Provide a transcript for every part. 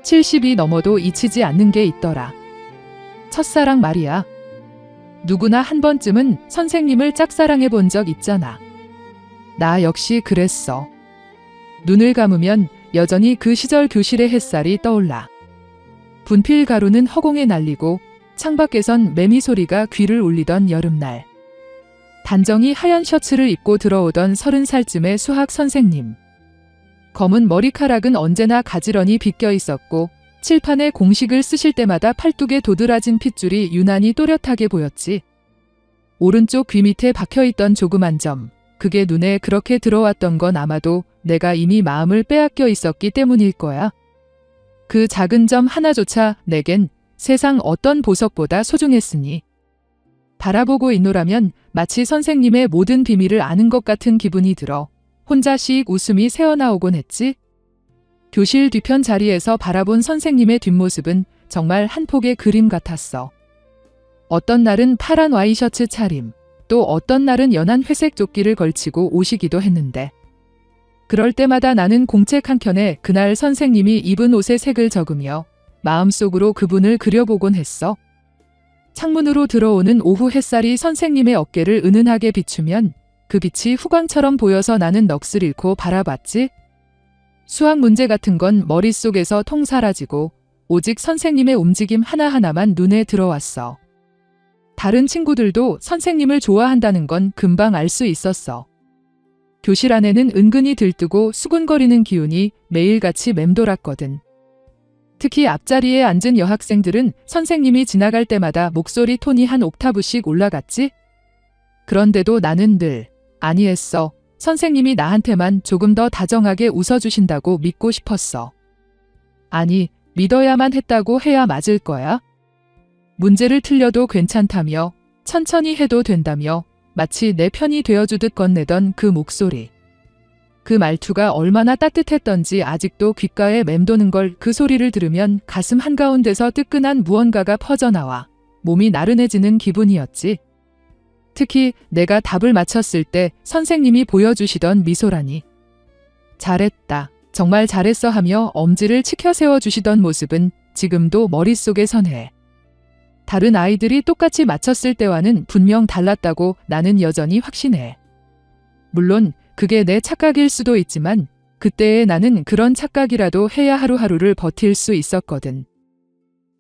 70이 넘어도 잊히지 않는 게 있더라. 첫사랑 말이야. 누구나 한 번쯤은 선생님을 짝사랑해 본 적 있잖아. 나 역시 그랬어. 눈을 감으면 여전히 그 시절 교실의 햇살이 떠올라. 분필 가루는 허공에 날리고 창밖에선 매미 소리가 귀를 울리던 여름날. 단정히 하얀 셔츠를 입고 들어오던 30살쯤의 수학 선생님. 검은 머리카락은 언제나 가지런히 빗겨 있었고 칠판에 공식을 쓰실 때마다 팔뚝에 도드라진 핏줄이 유난히 또렷하게 보였지. 오른쪽 귀 밑에 박혀있던 조그만 점, 그게 눈에 그렇게 들어왔던 건 아마도 내가 이미 마음을 빼앗겨 있었기 때문일 거야. 그 작은 점 하나조차 내겐 세상 어떤 보석보다 소중했으니. 바라보고 있노라면 마치 선생님의 모든 비밀을 아는 것 같은 기분이 들어 혼자 씩 웃음이 새어나오곤 했지. 교실 뒤편 자리에서 바라본 선생님의 뒷모습은 정말 한 폭의 그림 같았어. 어떤 날은 파란 와이셔츠 차림, 또 어떤 날은 연한 회색 조끼를 걸치고 오시기도 했는데 그럴 때마다 나는 공책 한 켠에 그날 선생님이 입은 옷의 색을 적으며 마음속으로 그분을 그려보곤 했어. 창문으로 들어오는 오후 햇살이 선생님의 어깨를 은은하게 비추면 그 빛이 후광처럼 보여서 나는 넋을 잃고 바라봤지. 수학 문제 같은 건 머릿속에서 통 사라지고 오직 선생님의 움직임 하나하나만 눈에 들어왔어. 다른 친구들도 선생님을 좋아한다는 건 금방 알 수 있었어. 교실 안에는 은근히 들뜨고 수군거리는 기운이 매일같이 맴돌았거든. 특히 앞자리에 앉은 여학생들은 선생님이 지나갈 때마다 목소리 톤이 한 옥타브씩 올라갔지. 그런데도 나는 늘 아니했어. 선생님이 나한테만 조금 더 다정하게 웃어주신다고 믿고 싶었어. 아니, 믿어야만 했다고 해야 맞을 거야. 문제를 틀려도 괜찮다며, 천천히 해도 된다며 마치 내 편이 되어주듯 건네던 그 목소리. 그 말투가 얼마나 따뜻했던지 아직도 귓가에 맴도는 걸. 그 소리를 들으면 가슴 한가운데서 뜨끈한 무언가가 퍼져나와 몸이 나른해지는 기분이었지. 특히 내가 답을 맞췄을 때 선생님이 보여주시던 미소라니. 잘했다, 정말 잘했어 하며 엄지를 치켜 세워주시던 모습은 지금도 머릿속에 선해. 다른 아이들이 똑같이 맞췄을 때와는 분명 달랐다고 나는 여전히 확신해. 물론 그게 내 착각일 수도 있지만 그때의 나는 그런 착각이라도 해야 하루하루를 버틸 수 있었거든.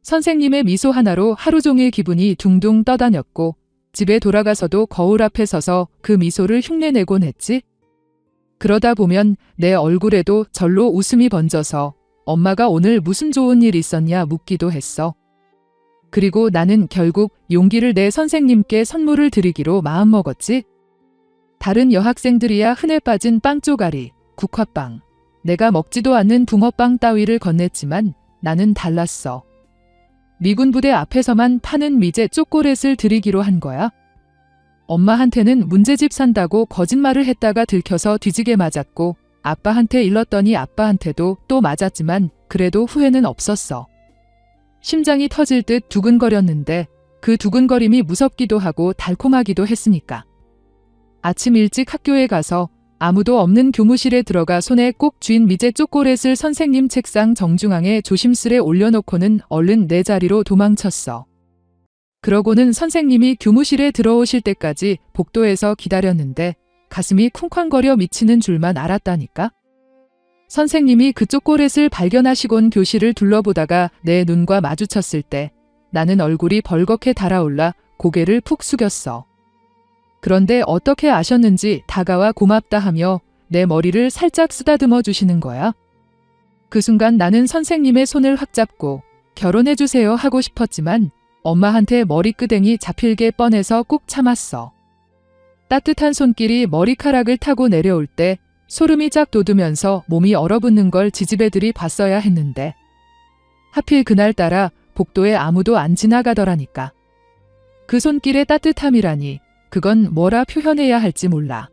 선생님의 미소 하나로 하루 종일 기분이 둥둥 떠다녔고 집에 돌아가서도 거울 앞에 서서 그 미소를 흉내내곤 했지. 그러다 보면 내 얼굴에도 절로 웃음이 번져서 엄마가 오늘 무슨 좋은 일 있었냐 묻기도 했어. 그리고 나는 결국 용기를 내 선생님께 선물을 드리기로 마음먹었지. 다른 여학생들이야 흔해 빠진 빵 쪼가리, 국화빵, 내가 먹지도 않는 붕어빵 따위를 건넸지만 나는 달랐어. 미군 부대 앞에서만 파는 미제 초콜릿을 드리기로 한 거야. 엄마한테는 문제집 산다고 거짓말을 했다가 들켜서 뒤지게 맞았고 아빠한테 일렀더니 아빠한테도 또 맞았지만 그래도 후회는 없었어. 심장이 터질 듯 두근거렸는데 그 두근거림이 무섭기도 하고 달콤하기도 했으니까. 아침 일찍 학교에 가서 아무도 없는 교무실에 들어가 손에 꼭 쥔 미제 초콜릿을 선생님 책상 정중앙에 조심스레 올려놓고는 얼른 내 자리로 도망쳤어. 그러고는 선생님이 교무실에 들어오실 때까지 복도에서 기다렸는데 가슴이 쿵쾅거려 미치는 줄만 알았다니까. 선생님이 그 초콜릿을 발견하시곤 교실을 둘러보다가 내 눈과 마주쳤을 때 나는 얼굴이 벌겋게 달아올라 고개를 푹 숙였어. 그런데 어떻게 아셨는지 다가와 고맙다 하며 내 머리를 살짝 쓰다듬어 주시는 거야. 그 순간 나는 선생님의 손을 확 잡고 결혼해주세요 하고 싶었지만 엄마한테 머리끄댕이 잡힐 게 뻔해서 꾹 참았어. 따뜻한 손길이 머리카락을 타고 내려올 때 소름이 쫙 돋으면서 몸이 얼어붙는 걸 지지배들이 봤어야 했는데 하필 그날따라 복도에 아무도 안 지나가더라니까. 그 손길의 따뜻함이라니 그건 뭐라 표현해야 할지 몰라.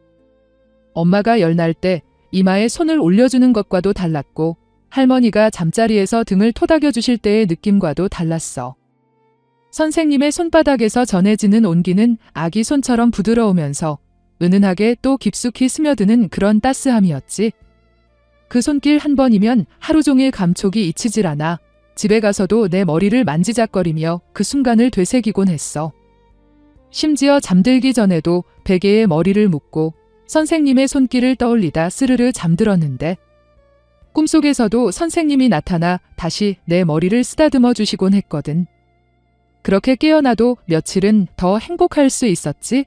엄마가 열날 때 이마에 손을 올려주는 것과도 달랐고 할머니가 잠자리에서 등을 토닥여 주실 때의 느낌과도 달랐어. 선생님의 손바닥에서 전해지는 온기는 아기 손처럼 부드러우면서 은은하게 또 깊숙이 스며드는 그런 따스함이었지. 그 손길 한 번이면 하루 종일 감촉이 잊히질 않아 집에 가서도 내 머리를 만지작거리며 그 순간을 되새기곤 했어. 심지어 잠들기 전에도 베개에 머리를 묶고 선생님의 손길을 떠올리다 스르르 잠들었는데 꿈속에서도 선생님이 나타나 다시 내 머리를 쓰다듬어 주시곤 했거든. 그렇게 깨어나도 며칠은 더 행복할 수 있었지.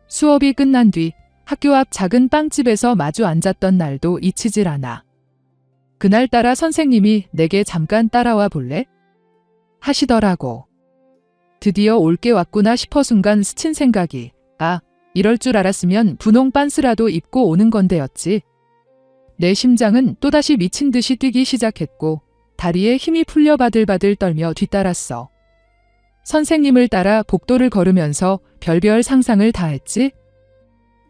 수업이 끝난 뒤 학교 앞 작은 빵집에서 마주 앉았던 날도 잊히질 않아. 그날따라 선생님이 내게 잠깐 따라와 볼래? 하시더라고. 드디어 올 게 왔구나 싶어 순간 스친 생각이 이럴 줄 알았으면 분홍 빤스라도 입고 오는 건데였지. 내 심장은 또다시 미친 듯이 뛰기 시작했고 다리에 힘이 풀려 바들바들 떨며 뒤따랐어. 선생님을 따라 복도를 걸으면서 별별 상상을 다 했지.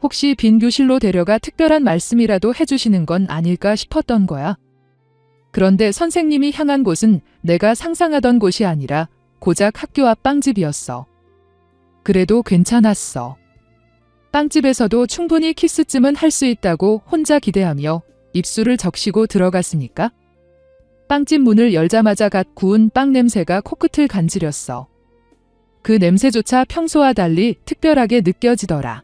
혹시 빈 교실로 데려가 특별한 말씀이라도 해주시는 건 아닐까 싶었던 거야. 그런데 선생님이 향한 곳은 내가 상상하던 곳이 아니라 고작 학교 앞 빵집이었어. 그래도 괜찮았어. 빵집에서도 충분히 키스쯤은 할 수 있다고 혼자 기대하며 입술을 적시고 들어갔으니까. 빵집 문을 열자마자 갓 구운 빵 냄새가 코끝을 간지렸어. 그 냄새조차 평소와 달리 특별하게 느껴지더라.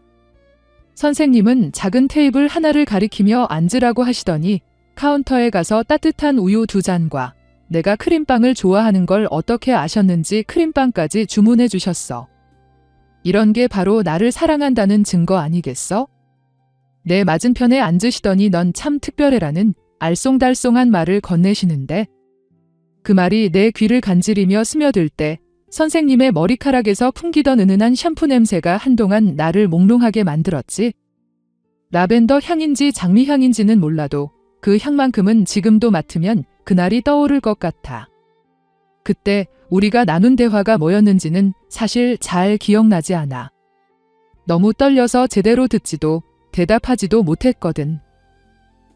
선생님은 작은 테이블 하나를 가리키며 앉으라고 하시더니 카운터에 가서 따뜻한 우유 2잔과 내가 크림빵을 좋아하는 걸 어떻게 아셨는지 크림빵까지 주문해 주셨어. 이런 게 바로 나를 사랑한다는 증거 아니겠어? 내 맞은편에 앉으시더니 넌 참 특별해라는 알쏭달쏭한 말을 건네시는데 그 말이 내 귀를 간지리며 스며들 때 선생님의 머리카락에서 풍기던 은은한 샴푸 냄새가 한동안 나를 몽롱하게 만들었지. 라벤더 향인지 장미향인지는 몰라도 그 향만큼은 지금도 맡으면 그날이 떠오를 것 같아. 그때 우리가 나눈 대화가 뭐였는지는 사실 잘 기억나지 않아. 너무 떨려서 제대로 듣지도 대답하지도 못했거든.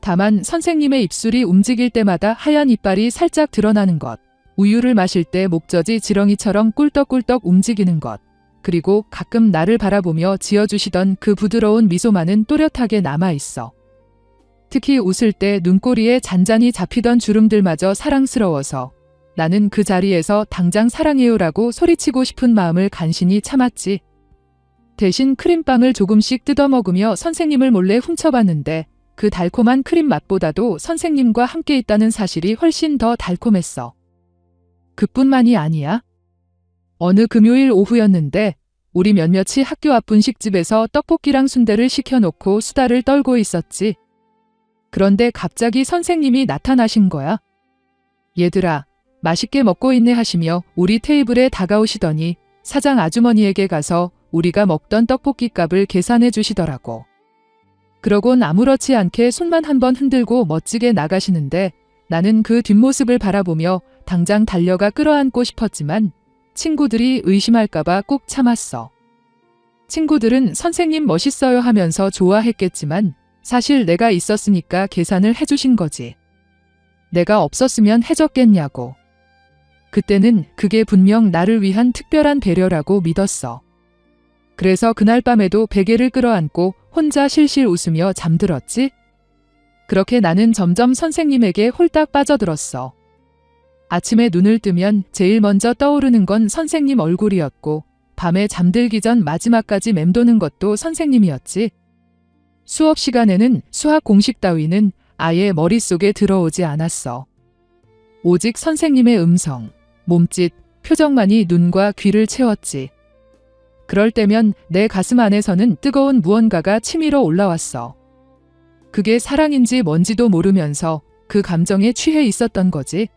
다만 선생님의 입술이 움직일 때마다 하얀 이빨이 살짝 드러나는 것, 우유를 마실 때 목젖이 지렁이처럼 꿀떡꿀떡 움직이는 것, 그리고 가끔 나를 바라보며 지어주시던 그 부드러운 미소만은 또렷하게 남아있어. 특히 웃을 때 눈꼬리에 잔잔히 잡히던 주름들마저 사랑스러워서 나는 그 자리에서 당장 사랑해요라고 소리치고 싶은 마음을 간신히 참았지. 대신 크림빵을 조금씩 뜯어먹으며 선생님을 몰래 훔쳐봤는데 그 달콤한 크림 맛보다도 선생님과 함께 있다는 사실이 훨씬 더 달콤했어. 그뿐만이 아니야. 어느 금요일 오후였는데 우리 몇몇이 학교 앞 분식집에서 떡볶이랑 순대를 시켜놓고 수다를 떨고 있었지. 그런데 갑자기 선생님이 나타나신 거야. 얘들아, 맛있게 먹고 있네 하시며 우리 테이블에 다가오시더니 사장 아주머니에게 가서 우리가 먹던 떡볶이 값을 계산해 주시더라고. 그러곤 아무렇지 않게 손만 한번 흔들고 멋지게 나가시는데 나는 그 뒷모습을 바라보며 당장 달려가 끌어안고 싶었지만 친구들이 의심할까봐 꾹 참았어. 친구들은 선생님 멋있어요 하면서 좋아했겠지만 사실 내가 있었으니까 계산을 해주신 거지. 내가 없었으면 해줬겠냐고. 그때는 그게 분명 나를 위한 특별한 배려라고 믿었어. 그래서 그날 밤에도 베개를 끌어안고 혼자 실실 웃으며 잠들었지. 그렇게 나는 점점 선생님에게 홀딱 빠져들었어. 아침에 눈을 뜨면 제일 먼저 떠오르는 건 선생님 얼굴이었고 밤에 잠들기 전 마지막까지 맴도는 것도 선생님이었지. 수업 시간에는 수학 공식 따위는 아예 머릿속에 들어오지 않았어. 오직 선생님의 음성, 몸짓, 표정만이 눈과 귀를 채웠지. 그럴 때면 내 가슴 안에서는 뜨거운 무언가가 치밀어 올라왔어. 그게 사랑인지 뭔지도 모르면서 그 감정에 취해 있었던 거지.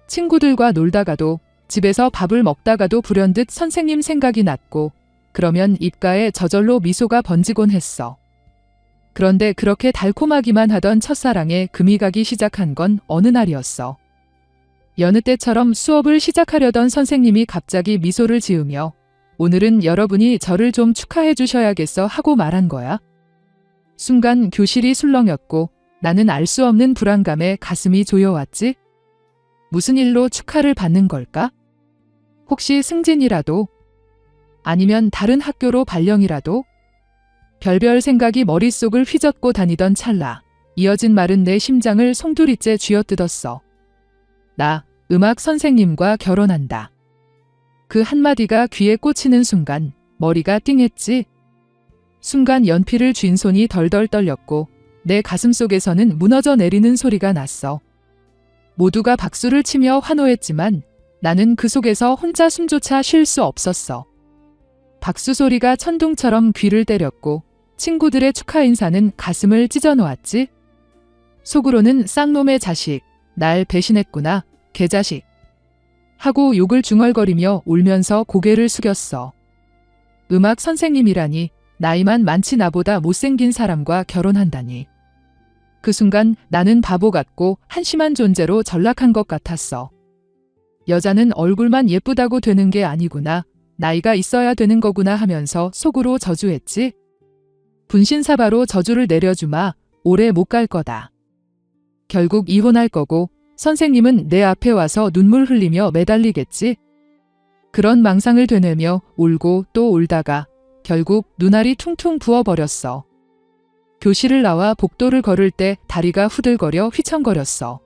친구들과 놀다가도 집에서 밥을 먹다가도 불현듯 선생님 생각이 났고 그러면 입가에 저절로 미소가 번지곤 했어. 그런데 그렇게 달콤하기만 하던 첫사랑에 금이 가기 시작한 건 어느 날이었어. 여느 때처럼 수업을 시작하려던 선생님이 갑자기 미소를 지으며 오늘은 여러분이 저를 좀 축하해 주셔야겠어 하고 말한 거야. 순간 교실이 술렁였고 나는 알 수 없는 불안감에 가슴이 조여왔지. 무슨 일로 축하를 받는 걸까? 혹시 승진이라도? 아니면 다른 학교로 발령이라도? 별별 생각이 머릿속을 휘젓고 다니던 찰나 이어진 말은 내 심장을 송두리째 쥐어뜯었어. 나 음악 선생님과 결혼한다. 그 한마디가 귀에 꽂히는 순간 머리가 띵했지. 순간 연필을 쥔 손이 덜덜 떨렸고 내 가슴속에서는 무너져 내리는 소리가 났어. 모두가 박수를 치며 환호했지만 나는 그 속에서 혼자 숨조차 쉴 수 없었어. 박수 소리가 천둥처럼 귀를 때렸고 친구들의 축하 인사는 가슴을 찢어놓았지. 속으로는 쌍놈의 자식, 날 배신했구나, 개자식. 하고 욕을 중얼거리며 울면서 고개를 숙였어. 음악 선생님이라니, 나이만 많지 나보다 못생긴 사람과 결혼한다니. 그 순간 나는 바보 같고 한심한 존재로 전락한 것 같았어. 여자는 얼굴만 예쁘다고 되는 게 아니구나, 나이가 있어야 되는 거구나 하면서 속으로 저주했지. 분신사바로 저주를 내려주마, 오래 못 갈 거다. 결국 이혼할 거고 선생님은 내 앞에 와서 눈물 흘리며 매달리겠지. 그런 망상을 되뇌며 울고 또 울다가 결국 눈알이 퉁퉁 부어버렸어. 교실을 나와 복도를 걸을 때 다리가 후들거려 휘청거렸어.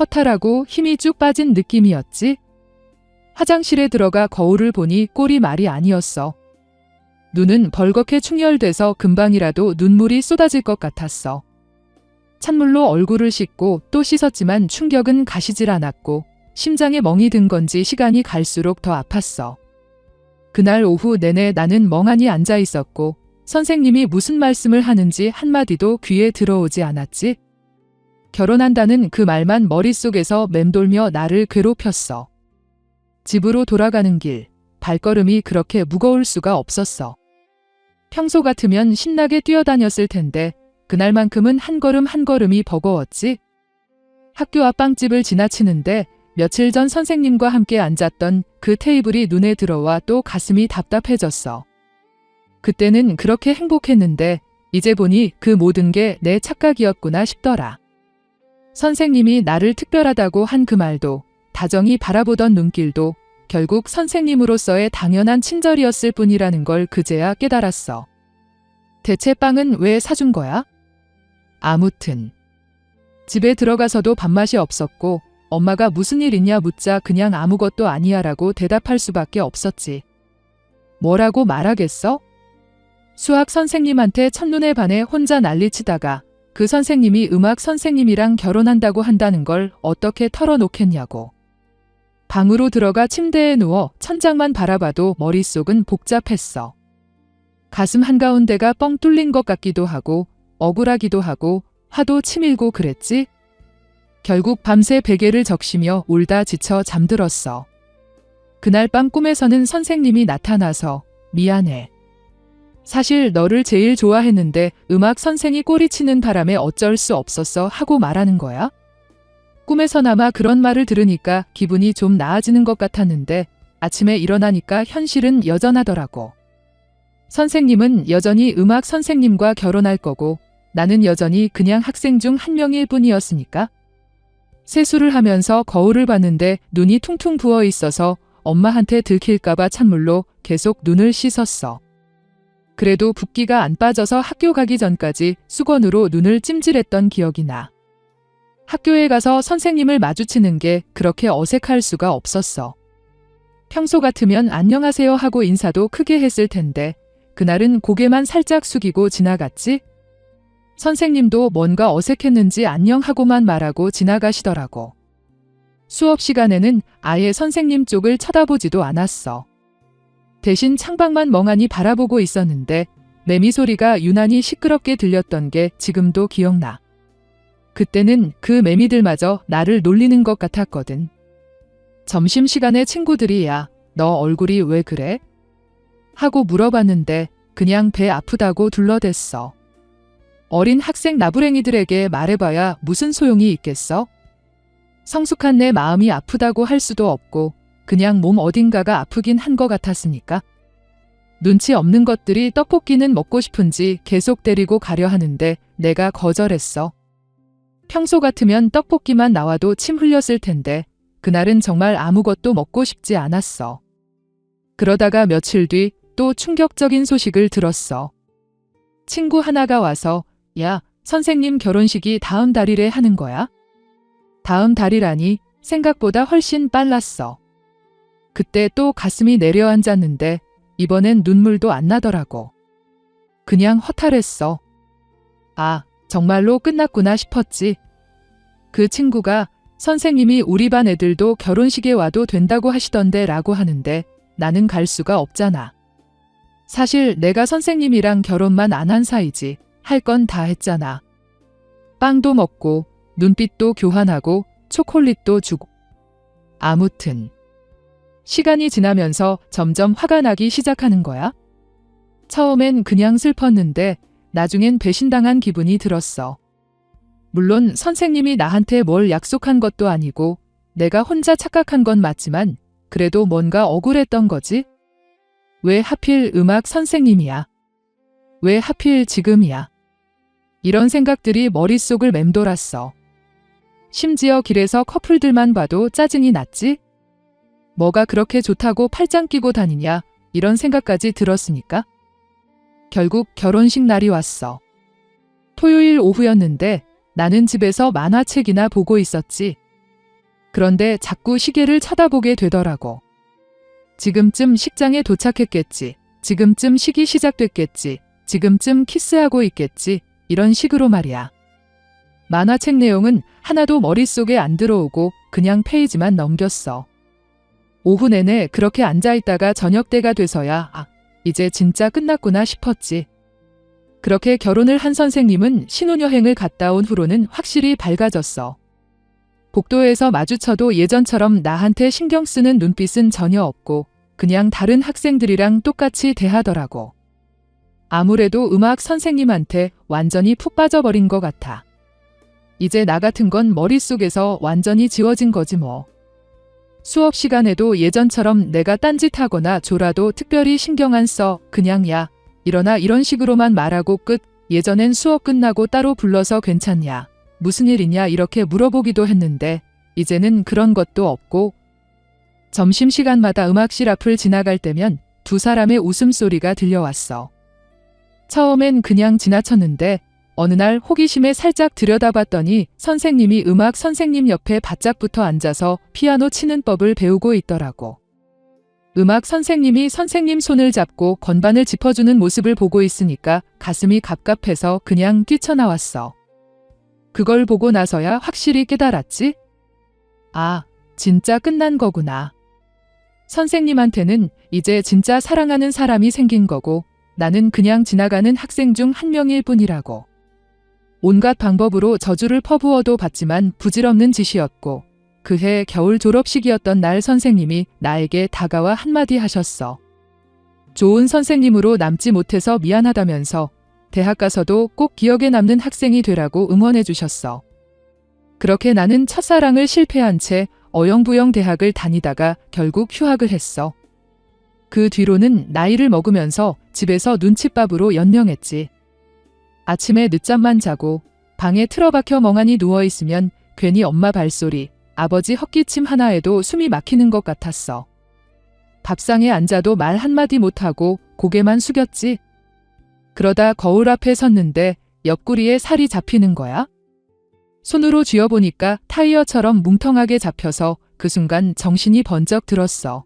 허탈하고 힘이 쭉 빠진 느낌이었지. 화장실에 들어가 거울을 보니 꼴이 말이 아니었어. 눈은 벌겋게 충혈돼서 금방이라도 눈물이 쏟아질 것 같았어. 찬물로 얼굴을 씻고 또 씻었지만 충격은 가시질 않았고 심장에 멍이 든 건지 시간이 갈수록 더 아팠어. 그날 오후 내내 나는 멍하니 앉아 있었고 선생님이 무슨 말씀을 하는지 한마디도 귀에 들어오지 않았지. 결혼한다는 그 말만 머릿속에서 맴돌며 나를 괴롭혔어. 집으로 돌아가는 길, 발걸음이 그렇게 무거울 수가 없었어. 평소 같으면 신나게 뛰어다녔을 텐데 그날만큼은 한 걸음 한 걸음이 버거웠지. 학교 앞 빵집을 지나치는데 며칠 전 선생님과 함께 앉았던 그 테이블이 눈에 들어와 또 가슴이 답답해졌어. 그때는 그렇게 행복했는데 이제 보니 그 모든 게 내 착각이었구나 싶더라. 선생님이 나를 특별하다고 한 그 말도, 다정히 바라보던 눈길도 결국 선생님으로서의 당연한 친절이었을 뿐이라는 걸 그제야 깨달았어. 대체 빵은 왜 사준 거야? 아무튼 집에 들어가서도 밥맛이 없었고 엄마가 무슨 일 있냐 묻자 그냥 아무것도 아니야 라고 대답할 수밖에 없었지. 뭐라고 말하겠어? 수학 선생님한테 첫눈에 반해 혼자 난리치다가 그 선생님이 음악 선생님이랑 결혼한다고 한다는 걸 어떻게 털어놓겠냐고. 방으로 들어가 침대에 누워 천장만 바라봐도 머릿속은 복잡했어. 가슴 한가운데가 뻥 뚫린 것 같기도 하고 억울하기도 하고 화도 치밀고 그랬지. 결국 밤새 베개를 적시며 울다 지쳐 잠들었어. 그날 밤 꿈에서는 선생님이 나타나서 미안해. 사실 너를 제일 좋아했는데 음악 선생이 꼬리치는 바람에 어쩔 수 없었어 하고 말하는 거야. 꿈에서나마 그런 말을 들으니까 기분이 좀 나아지는 것 같았는데 아침에 일어나니까 현실은 여전하더라고. 선생님은 여전히 음악 선생님과 결혼할 거고 나는 여전히 그냥 학생 중 한 명일 뿐이었으니까. 세수를 하면서 거울을 봤는데 눈이 퉁퉁 부어 있어서 엄마한테 들킬까봐 찬물로 계속 눈을 씻었어. 그래도 붓기가 안 빠져서 학교 가기 전까지 수건으로 눈을 찜질했던 기억이 나. 학교에 가서 선생님을 마주치는 게 그렇게 어색할 수가 없었어. 평소 같으면 안녕하세요 하고 인사도 크게 했을 텐데 그날은 고개만 살짝 숙이고 지나갔지. 선생님도 뭔가 어색했는지 안녕하고만 말하고 지나가시더라고. 수업 시간에는 아예 선생님 쪽을 쳐다보지도 않았어. 대신 창밖만 멍하니 바라보고 있었는데 매미 소리가 유난히 시끄럽게 들렸던 게 지금도 기억나. 그때는 그 매미들마저 나를 놀리는 것 같았거든. 점심시간에 친구들이 야, 너 얼굴이 왜 그래? 하고 물어봤는데 그냥 배 아프다고 둘러댔어. 어린 학생 나부랭이들에게 말해봐야 무슨 소용이 있겠어? 성숙한 내 마음이 아프다고 할 수도 없고 그냥 몸 어딘가가 아프긴 한 것 같았으니까. 눈치 없는 것들이 떡볶이는 먹고 싶은지 계속 데리고 가려 하는데 내가 거절했어. 평소 같으면 떡볶이만 나와도 침 흘렸을 텐데 그날은 정말 아무것도 먹고 싶지 않았어. 그러다가 며칠 뒤 또 충격적인 소식을 들었어. 친구 하나가 와서 야, 선생님 결혼식이 다음 달이래 하는 거야. 다음 달이라니 생각보다 훨씬 빨랐어. 그때 또 가슴이 내려앉았는데 이번엔 눈물도 안 나더라고. 그냥 허탈했어. 아, 정말로 끝났구나 싶었지. 그 친구가 선생님이 우리 반 애들도 결혼식에 와도 된다고 하시던데 라고 하는데 나는 갈 수가 없잖아. 사실 내가 선생님이랑 결혼만 안 한 사이지 할 건 다 했잖아. 빵도 먹고 눈빛도 교환하고 초콜릿도 주고. 아무튼 시간이 지나면서 점점 화가 나기 시작하는 거야. 처음엔 그냥 슬펐는데 나중엔 배신당한 기분이 들었어. 물론 선생님이 나한테 뭘 약속한 것도 아니고 내가 혼자 착각한 건 맞지만 그래도 뭔가 억울했던 거지. 왜 하필 음악 선생님이야? 왜 하필 지금이야? 이런 생각들이 머릿속을 맴돌았어. 심지어 길에서 커플들만 봐도 짜증이 났지? 뭐가 그렇게 좋다고 팔짱 끼고 다니냐? 이런 생각까지 들었으니까. 결국 결혼식 날이 왔어. 토요일 오후였는데 나는 집에서 만화책이나 보고 있었지. 그런데 자꾸 시계를 쳐다보게 되더라고. 지금쯤 식장에 도착했겠지. 지금쯤 식이 시작됐겠지. 지금쯤 키스하고 있겠지. 이런 식으로 말이야. 만화책 내용은 하나도 머릿속에 안 들어오고 그냥 페이지만 넘겼어. 오후 내내 그렇게 앉아있다가 저녁 때가 돼서야 이제 진짜 끝났구나 싶었지. 그렇게 결혼을 한 선생님은 신혼여행을 갔다 온 후로는 확실히 밝아졌어. 복도에서 마주쳐도 예전처럼 나한테 신경 쓰는 눈빛은 전혀 없고 그냥 다른 학생들이랑 똑같이 대하더라고. 아무래도 음악 선생님한테 완전히 푹 빠져버린 것 같아. 이제 나 같은 건 머릿속에서 완전히 지워진 거지 뭐. 수업 시간에도 예전처럼 내가 딴짓하거나 졸아도 특별히 신경 안 써. 그냥 야, 일어나 이런 식으로만 말하고 끝. 예전엔 수업 끝나고 따로 불러서 괜찮냐? 무슨 일이냐? 이렇게 물어보기도 했는데 이제는 그런 것도 없고 점심시간마다 음악실 앞을 지나갈 때면 두 사람의 웃음소리가 들려왔어. 처음엔 그냥 지나쳤는데 어느 날 호기심에 살짝 들여다봤더니 선생님이 음악 선생님 옆에 바짝 붙어 앉아서 피아노 치는 법을 배우고 있더라고. 음악 선생님이 선생님 손을 잡고 건반을 짚어주는 모습을 보고 있으니까 가슴이 갑갑해서 그냥 뛰쳐나왔어. 그걸 보고 나서야 확실히 깨달았지? 아, 진짜 끝난 거구나. 선생님한테는 이제 진짜 사랑하는 사람이 생긴 거고 나는 그냥 지나가는 학생 중 한 명일 뿐이라고. 온갖 방법으로 저주를 퍼부어도 봤지만 부질없는 짓이었고 그해 겨울 졸업식이었던 날 선생님이 나에게 다가와 한마디 하셨어. 좋은 선생님으로 남지 못해서 미안하다면서 대학 가서도 꼭 기억에 남는 학생이 되라고 응원해 주셨어. 그렇게 나는 첫사랑을 실패한 채 어영부영 대학을 다니다가 결국 휴학을 했어. 그 뒤로는 나이를 먹으면서 집에서 눈칫밥으로 연명했지. 아침에 늦잠만 자고 방에 틀어박혀 멍하니 누워있으면 괜히 엄마 발소리, 아버지 헛기침 하나에도 숨이 막히는 것 같았어. 밥상에 앉아도 말 한마디 못하고 고개만 숙였지. 그러다 거울 앞에 섰는데 옆구리에 살이 잡히는 거야. 손으로 쥐어보니까 타이어처럼 뭉텅하게 잡혀서 그 순간 정신이 번쩍 들었어.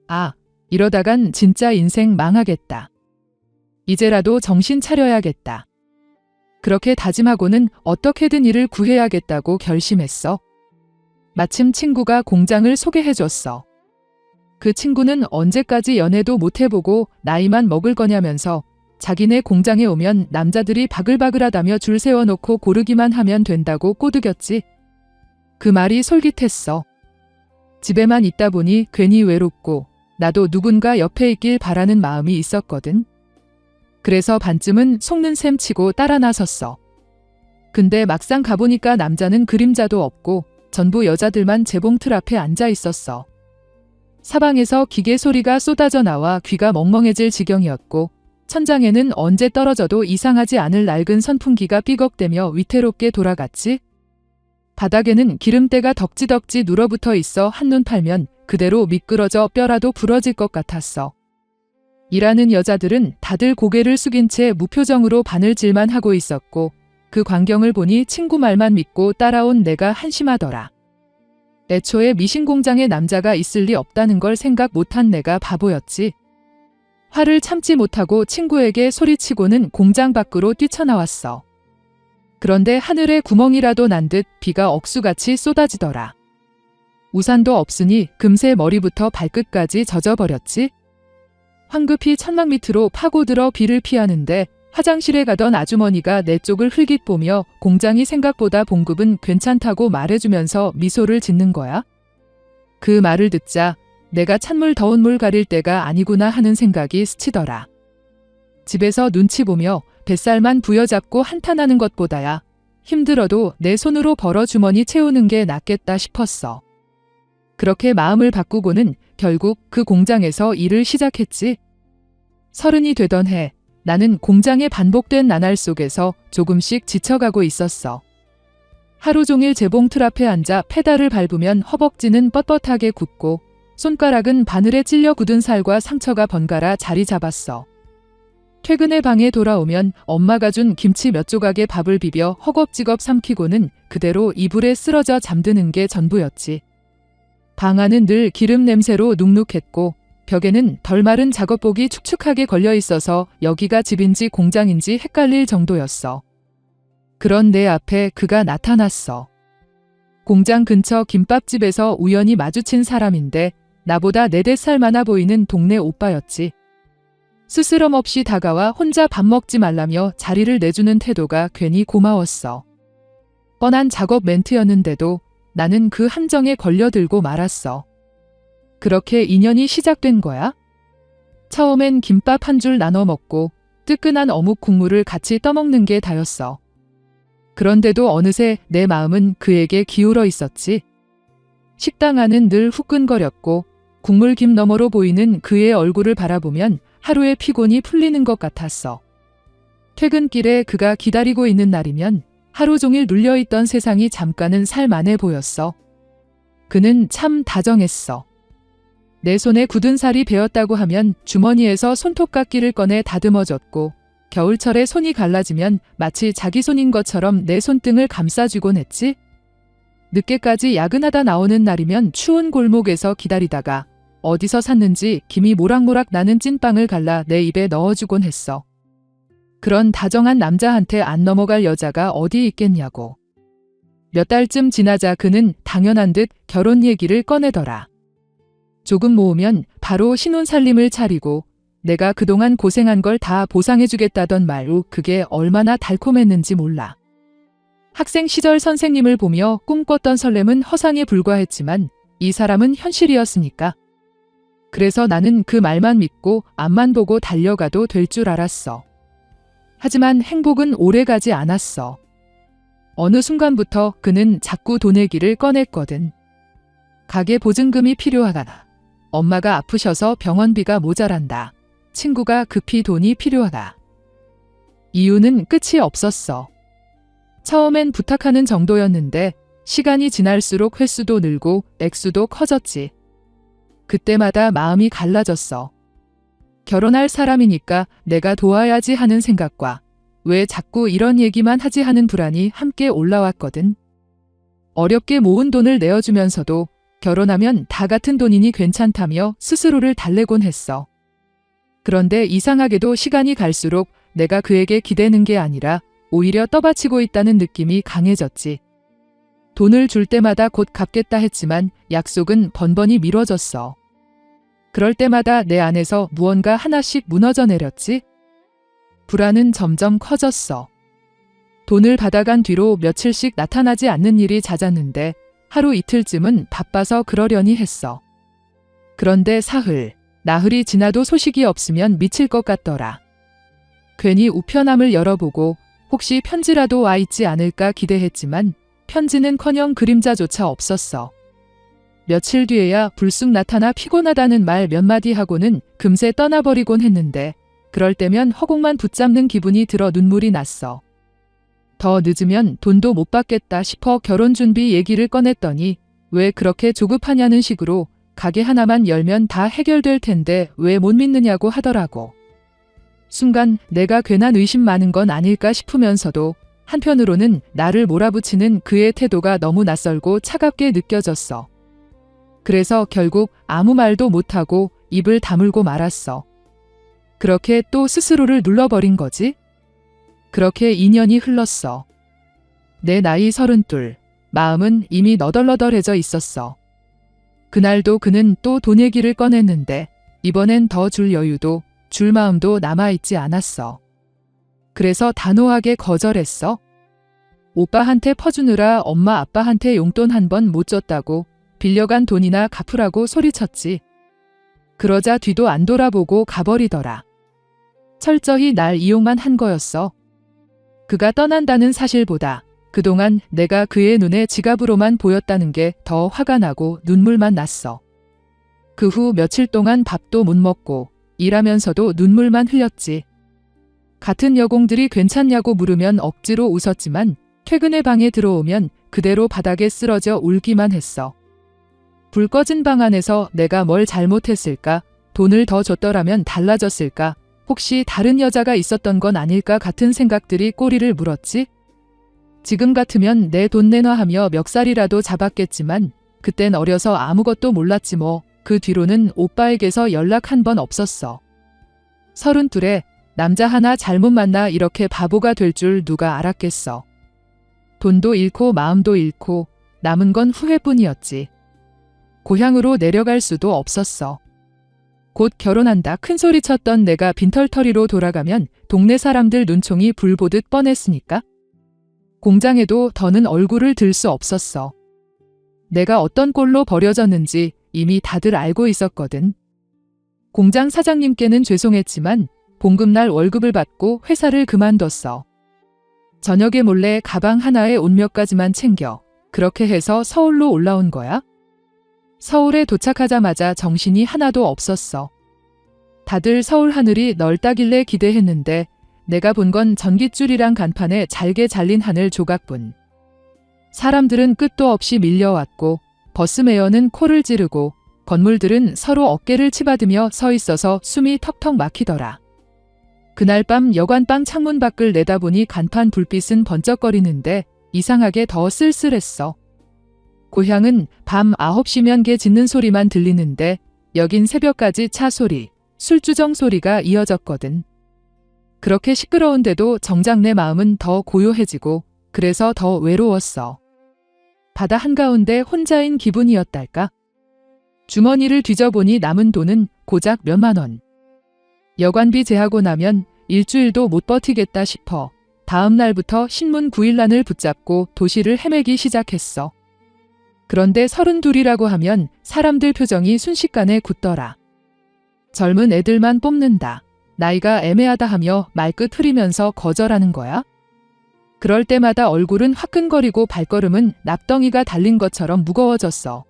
아, 이러다간 진짜 인생 망하겠다. 이제라도 정신 차려야겠다. 그렇게 다짐하고는 어떻게든 일을 구해야겠다고 결심했어. 마침 친구가 공장을 소개해줬어. 그 친구는 언제까지 연애도 못해보고 나이만 먹을 거냐면서 자기네 공장에 오면 남자들이 바글바글하다며 줄 세워놓고 고르기만 하면 된다고 꼬드겼지. 그 말이 솔깃했어. 집에만 있다 보니 괜히 외롭고 나도 누군가 옆에 있길 바라는 마음이 있었거든. 그래서 반쯤은 속는 셈 치고 따라 나섰어. 근데 막상 가보니까 남자는 그림자도 없고 전부 여자들만 재봉틀 앞에 앉아 있었어. 사방에서 기계 소리가 쏟아져 나와 귀가 멍멍해질 지경이었고 천장에는 언제 떨어져도 이상하지 않을 낡은 선풍기가 삐걱대며 위태롭게 돌아갔지. 바닥에는 기름때가 덕지덕지 눌어붙어 있어 한눈 팔면 그대로 미끄러져 뼈라도 부러질 것 같았어. 일하는 여자들은 다들 고개를 숙인 채 무표정으로 바늘질만 하고 있었고 그 광경을 보니 친구 말만 믿고 따라온 내가 한심하더라. 애초에 미신공장에 남자가 있을 리 없다는 걸 생각 못한 내가 바보였지. 화를 참지 못하고 친구에게 소리치고는 공장 밖으로 뛰쳐나왔어. 그런데 하늘에 구멍이라도 난 듯 비가 억수같이 쏟아지더라. 우산도 없으니 금세 머리부터 발끝까지 젖어버렸지. 황급히 천막 밑으로 파고들어 비를 피하는데 화장실에 가던 아주머니가 내 쪽을 흘깃 보며 공장이 생각보다 봉급은 괜찮다고 말해주면서 미소를 짓는 거야. 그 말을 듣자 내가 찬물 더운 물 가릴 때가 아니구나 하는 생각이 스치더라. 집에서 눈치 보며 뱃살만 부여잡고 한탄하는 것보다야 힘들어도 내 손으로 벌어 주머니 채우는 게 낫겠다 싶었어. 그렇게 마음을 바꾸고는 결국 그 공장에서 일을 시작했지. 30이 되던 해 나는 공장의 반복된 나날 속에서 조금씩 지쳐가고 있었어. 하루 종일 재봉틀 앞에 앉아 페달을 밟으면 허벅지는 뻣뻣하게 굳고 손가락은 바늘에 찔려 굳은 살과 상처가 번갈아 자리 잡았어. 퇴근해 방에 돌아오면 엄마가 준 김치 몇 조각에 밥을 비벼 허겁지겁 삼키고는 그대로 이불에 쓰러져 잠드는 게 전부였지. 방 안은 늘 기름 냄새로 눅눅했고 벽에는 덜 마른 작업복이 축축하게 걸려 있어서 여기가 집인지 공장인지 헷갈릴 정도였어. 그런 내 앞에 그가 나타났어. 공장 근처 김밥집에서 우연히 마주친 사람인데 나보다 4-5살 많아 보이는 동네 오빠였지. 스스럼 없이 다가와 혼자 밥 먹지 말라며 자리를 내주는 태도가 괜히 고마웠어. 뻔한 작업 멘트였는데도 나는 그 함정에 걸려들고 말았어. 그렇게 인연이 시작된 거야? 처음엔 김밥 한 줄 나눠 먹고 뜨끈한 어묵 국물을 같이 떠먹는 게 다였어. 그런데도 어느새 내 마음은 그에게 기울어 있었지. 식당 안은 늘 후끈거렸고 국물 김 너머로 보이는 그의 얼굴을 바라보면 하루의 피곤이 풀리는 것 같았어. 퇴근길에 그가 기다리고 있는 날이면 하루 종일 눌려있던 세상이 잠깐은 살만해 보였어. 그는 참 다정했어. 내 손에 굳은 살이 베었다고 하면 주머니에서 손톱깎이를 꺼내 다듬어줬고 겨울철에 손이 갈라지면 마치 자기 손인 것처럼 내 손등을 감싸주곤 했지. 늦게까지 야근하다 나오는 날이면 추운 골목에서 기다리다가 어디서 샀는지 김이 모락모락 나는 찐빵을 갈라 내 입에 넣어주곤 했어. 그런 다정한 남자한테 안 넘어갈 여자가 어디 있겠냐고. 몇 달쯤 지나자 그는 당연한 듯 결혼 얘기를 꺼내더라. 조금 모으면 바로 신혼살림을 차리고 내가 그동안 고생한 걸 다 보상해주겠다던 말로 그게 얼마나 달콤했는지 몰라. 학생 시절 선생님을 보며 꿈꿨던 설렘은 허상에 불과했지만 이 사람은 현실이었으니까. 그래서 나는 그 말만 믿고 앞만 보고 달려가도 될 줄 알았어. 하지만 행복은 오래가지 않았어. 어느 순간부터 그는 자꾸 돈 얘기를 꺼냈거든. 가게 보증금이 필요하다. 엄마가 아프셔서 병원비가 모자란다. 친구가 급히 돈이 필요하다. 이유는 끝이 없었어. 처음엔 부탁하는 정도였는데 시간이 지날수록 횟수도 늘고 액수도 커졌지. 그때마다 마음이 갈라졌어. 결혼할 사람이니까 내가 도와야지 하는 생각과 왜 자꾸 이런 얘기만 하지 하는 불안이 함께 올라왔거든. 어렵게 모은 돈을 내어주면서도 결혼하면 다 같은 돈이니 괜찮다며 스스로를 달래곤 했어. 그런데 이상하게도 시간이 갈수록 내가 그에게 기대는 게 아니라 오히려 떠받치고 있다는 느낌이 강해졌지. 돈을 줄 때마다 곧 갚겠다 했지만 약속은 번번이 미뤄졌어. 그럴 때마다 내 안에서 무언가 하나씩 무너져 내렸지. 불안은 점점 커졌어. 돈을 받아간 뒤로 며칠씩 나타나지 않는 일이 잦았는데 하루 이틀쯤은 바빠서 그러려니 했어. 그런데 사흘, 나흘이 지나도 소식이 없으면 미칠 것 같더라. 괜히 우편함을 열어보고 혹시 편지라도 와 있지 않을까 기대했지만 편지는커녕 그림자조차 없었어. 며칠 뒤에야 불쑥 나타나 피곤하다는 말 몇 마디 하고는 금세 떠나버리곤 했는데 그럴 때면 허공만 붙잡는 기분이 들어 눈물이 났어. 더 늦으면 돈도 못 받겠다 싶어 결혼 준비 얘기를 꺼냈더니 왜 그렇게 조급하냐는 식으로 가게 하나만 열면 다 해결될 텐데 왜 못 믿느냐고 하더라고. 순간 내가 괜한 의심 많은 건 아닐까 싶으면서도 한편으로는 나를 몰아붙이는 그의 태도가 너무 낯설고 차갑게 느껴졌어. 그래서 결국 아무 말도 못하고 입을 다물고 말았어. 그렇게 또 스스로를 눌러버린 거지? 그렇게 2년이 흘렀어. 내 나이 32, 마음은 이미 너덜너덜해져 있었어. 그날도 그는 또 돈 얘기를 꺼냈는데 이번엔 더 줄 여유도 줄 마음도 남아있지 않았어. 그래서 단호하게 거절했어. 오빠한테 퍼주느라 엄마 아빠한테 용돈 한 번 못 줬다고 빌려간 돈이나 갚으라고 소리쳤지. 그러자 뒤도 안 돌아보고 가버리더라. 철저히 날 이용만 한 거였어. 그가 떠난다는 사실보다 그동안 내가 그의 눈에 지갑으로만 보였다는 게 더 화가 나고 눈물만 났어. 그 후 며칠 동안 밥도 못 먹고 일하면서도 눈물만 흘렸지. 같은 여공들이 괜찮냐고 물으면 억지로 웃었지만 퇴근에 방에 들어오면 그대로 바닥에 쓰러져 울기만 했어. 불 꺼진 방 안에서 내가 뭘 잘못했을까? 돈을 더 줬더라면 달라졌을까? 혹시 다른 여자가 있었던 건 아닐까 같은 생각들이 꼬리를 물었지? 지금 같으면 내 돈 내놔 하며 멱살이라도 잡았겠지만 그땐 어려서 아무것도 몰랐지 뭐. 그 뒤로는 오빠에게서 연락 한 번 없었어. 32에 남자 하나 잘못 만나 이렇게 바보가 될 줄 누가 알았겠어. 돈도 잃고 마음도 잃고 남은 건 후회뿐이었지. 고향으로 내려갈 수도 없었어. 곧 결혼한다 큰소리 쳤던 내가 빈털터리로 돌아가면 동네 사람들 눈총이 불 보듯 뻔했으니까. 공장에도 더는 얼굴을 들 수 없었어. 내가 어떤 꼴로 버려졌는지 이미 다들 알고 있었거든. 공장 사장님께는 죄송했지만 봉급날 월급을 받고 회사를 그만뒀어. 저녁에 몰래 가방 하나에 옷 몇 가지만 챙겨 그렇게 해서 서울로 올라온 거야. 서울에 도착하자마자 정신이 하나도 없었어. 다들 서울 하늘이 넓다길래 기대했는데 내가 본 건 전깃줄이랑 간판에 잘게 잘린 하늘 조각뿐. 사람들은 끝도 없이 밀려왔고 버스메어는 코를 찌르고 건물들은 서로 어깨를 치받으며 서 있어서 숨이 턱턱 막히더라. 그날 밤 여관방 창문 밖을 내다보니 간판 불빛은 번쩍거리는데 이상하게 더 쓸쓸했어. 고향은 밤 9시면 개 짖는 소리만 들리는데 여긴 새벽까지 차 소리, 술주정 소리가 이어졌거든. 그렇게 시끄러운데도 정작 내 마음은 더 고요해지고 그래서 더 외로웠어. 바다 한가운데 혼자인 기분이었달까? 주머니를 뒤져보니 남은 돈은 고작 몇만 원. 여관비 제하고 나면 일주일도 못 버티겠다 싶어 다음 날부터 신문 9일란을 붙잡고 도시를 헤매기 시작했어. 그런데 32이라고 하면 사람들 표정이 순식간에 굳더라. 젊은 애들만 뽑는다. 나이가 애매하다 하며 말끝 흐리면서 거절하는 거야? 그럴 때마다 얼굴은 화끈거리고 발걸음은 납덩이가 달린 것처럼 무거워졌어.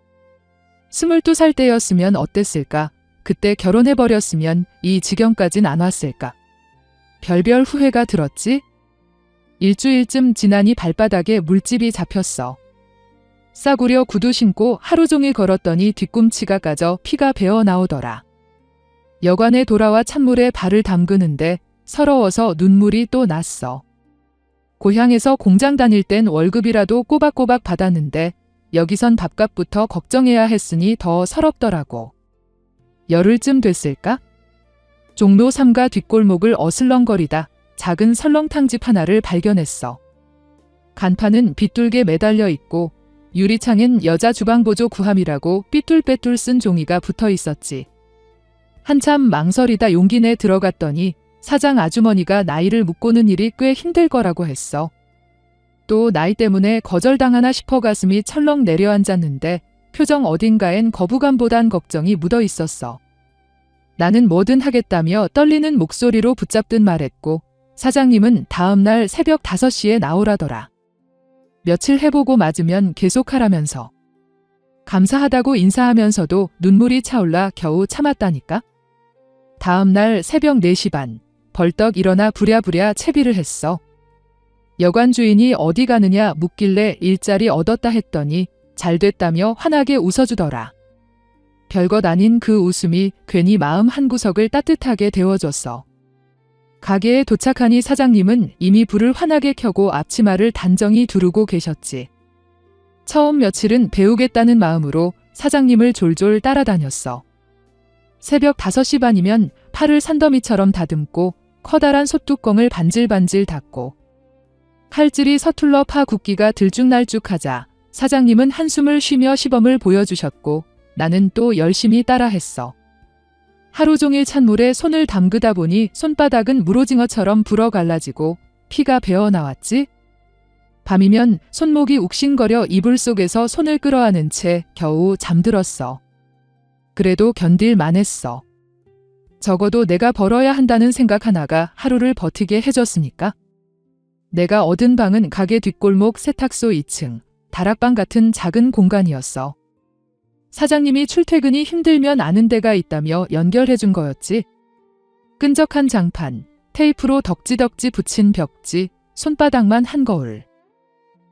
22살 때였으면 어땠을까? 그때 결혼해버렸으면 이 지경까진 안 왔을까? 별별 후회가 들었지? 일주일쯤 지나니 발바닥에 물집이 잡혔어. 싸구려 구두 신고 하루 종일 걸었더니 뒤꿈치가 까져 피가 배어 나오더라. 여관에 돌아와 찬물에 발을 담그는데 서러워서 눈물이 또 났어. 고향에서 공장 다닐 땐 월급이라도 꼬박꼬박 받았는데 여기선 밥값부터 걱정해야 했으니 더 서럽더라고. 열흘쯤 됐을까? 종로 3가 뒷골목을 어슬렁거리다 작은 설렁탕집 하나를 발견했어. 간판은 빗둘게 매달려 있고 유리창엔 여자 주방보조 구함이라고 삐뚤빼뚤 쓴 종이가 붙어 있었지. 한참 망설이다 용기 내 들어갔더니 사장 아주머니가 나이를 묻고는 일이 꽤 힘들 거라고 했어. 또 나이 때문에 거절당하나 싶어 가슴이 철렁 내려앉았는데 표정 어딘가엔 거부감보단 걱정이 묻어 있었어. 나는 뭐든 하겠다며 떨리는 목소리로 붙잡듯 말했고 사장님은 다음 날 새벽 5시에 나오라더라. 며칠 해보고 맞으면 계속하라면서. 감사하다고 인사하면서도 눈물이 차올라 겨우 참았다니까. 다음 날 새벽 4시 반 벌떡 일어나 부랴부랴 채비를 했어. 여관 주인이 어디 가느냐 묻길래 일자리 얻었다 했더니 잘 됐다며 환하게 웃어주더라. 별것 아닌 그 웃음이 괜히 마음 한구석을 따뜻하게 데워줬어. 가게에 도착하니 사장님은 이미 불을 환하게 켜고 앞치마를 단정히 두르고 계셨지. 처음 며칠은 배우겠다는 마음으로 사장님을 졸졸 따라다녔어. 새벽 5시 반이면 팔을 산더미처럼 다듬고 커다란 솥뚜껑을 반질반질 닫고 칼질이 서툴러 파 굽기가 들쭉날쭉하자 사장님은 한숨을 쉬며 시범을 보여주셨고 나는 또 열심히 따라했어. 하루 종일 찬물에 손을 담그다 보니 손바닥은 물오징어처럼 불어 갈라지고 피가 배어 나왔지. 밤이면 손목이 욱신거려 이불 속에서 손을 끌어안은 채 겨우 잠들었어. 그래도 견딜만 했어. 적어도 내가 벌어야 한다는 생각 하나가 하루를 버티게 해줬으니까. 내가 얻은 방은 가게 뒷골목 세탁소 2층, 다락방 같은 작은 공간이었어. 사장님이 출퇴근이 힘들면 아는 데가 있다며 연결해준 거였지. 끈적한 장판, 테이프로 덕지덕지 붙인 벽지, 손바닥만 한 거울.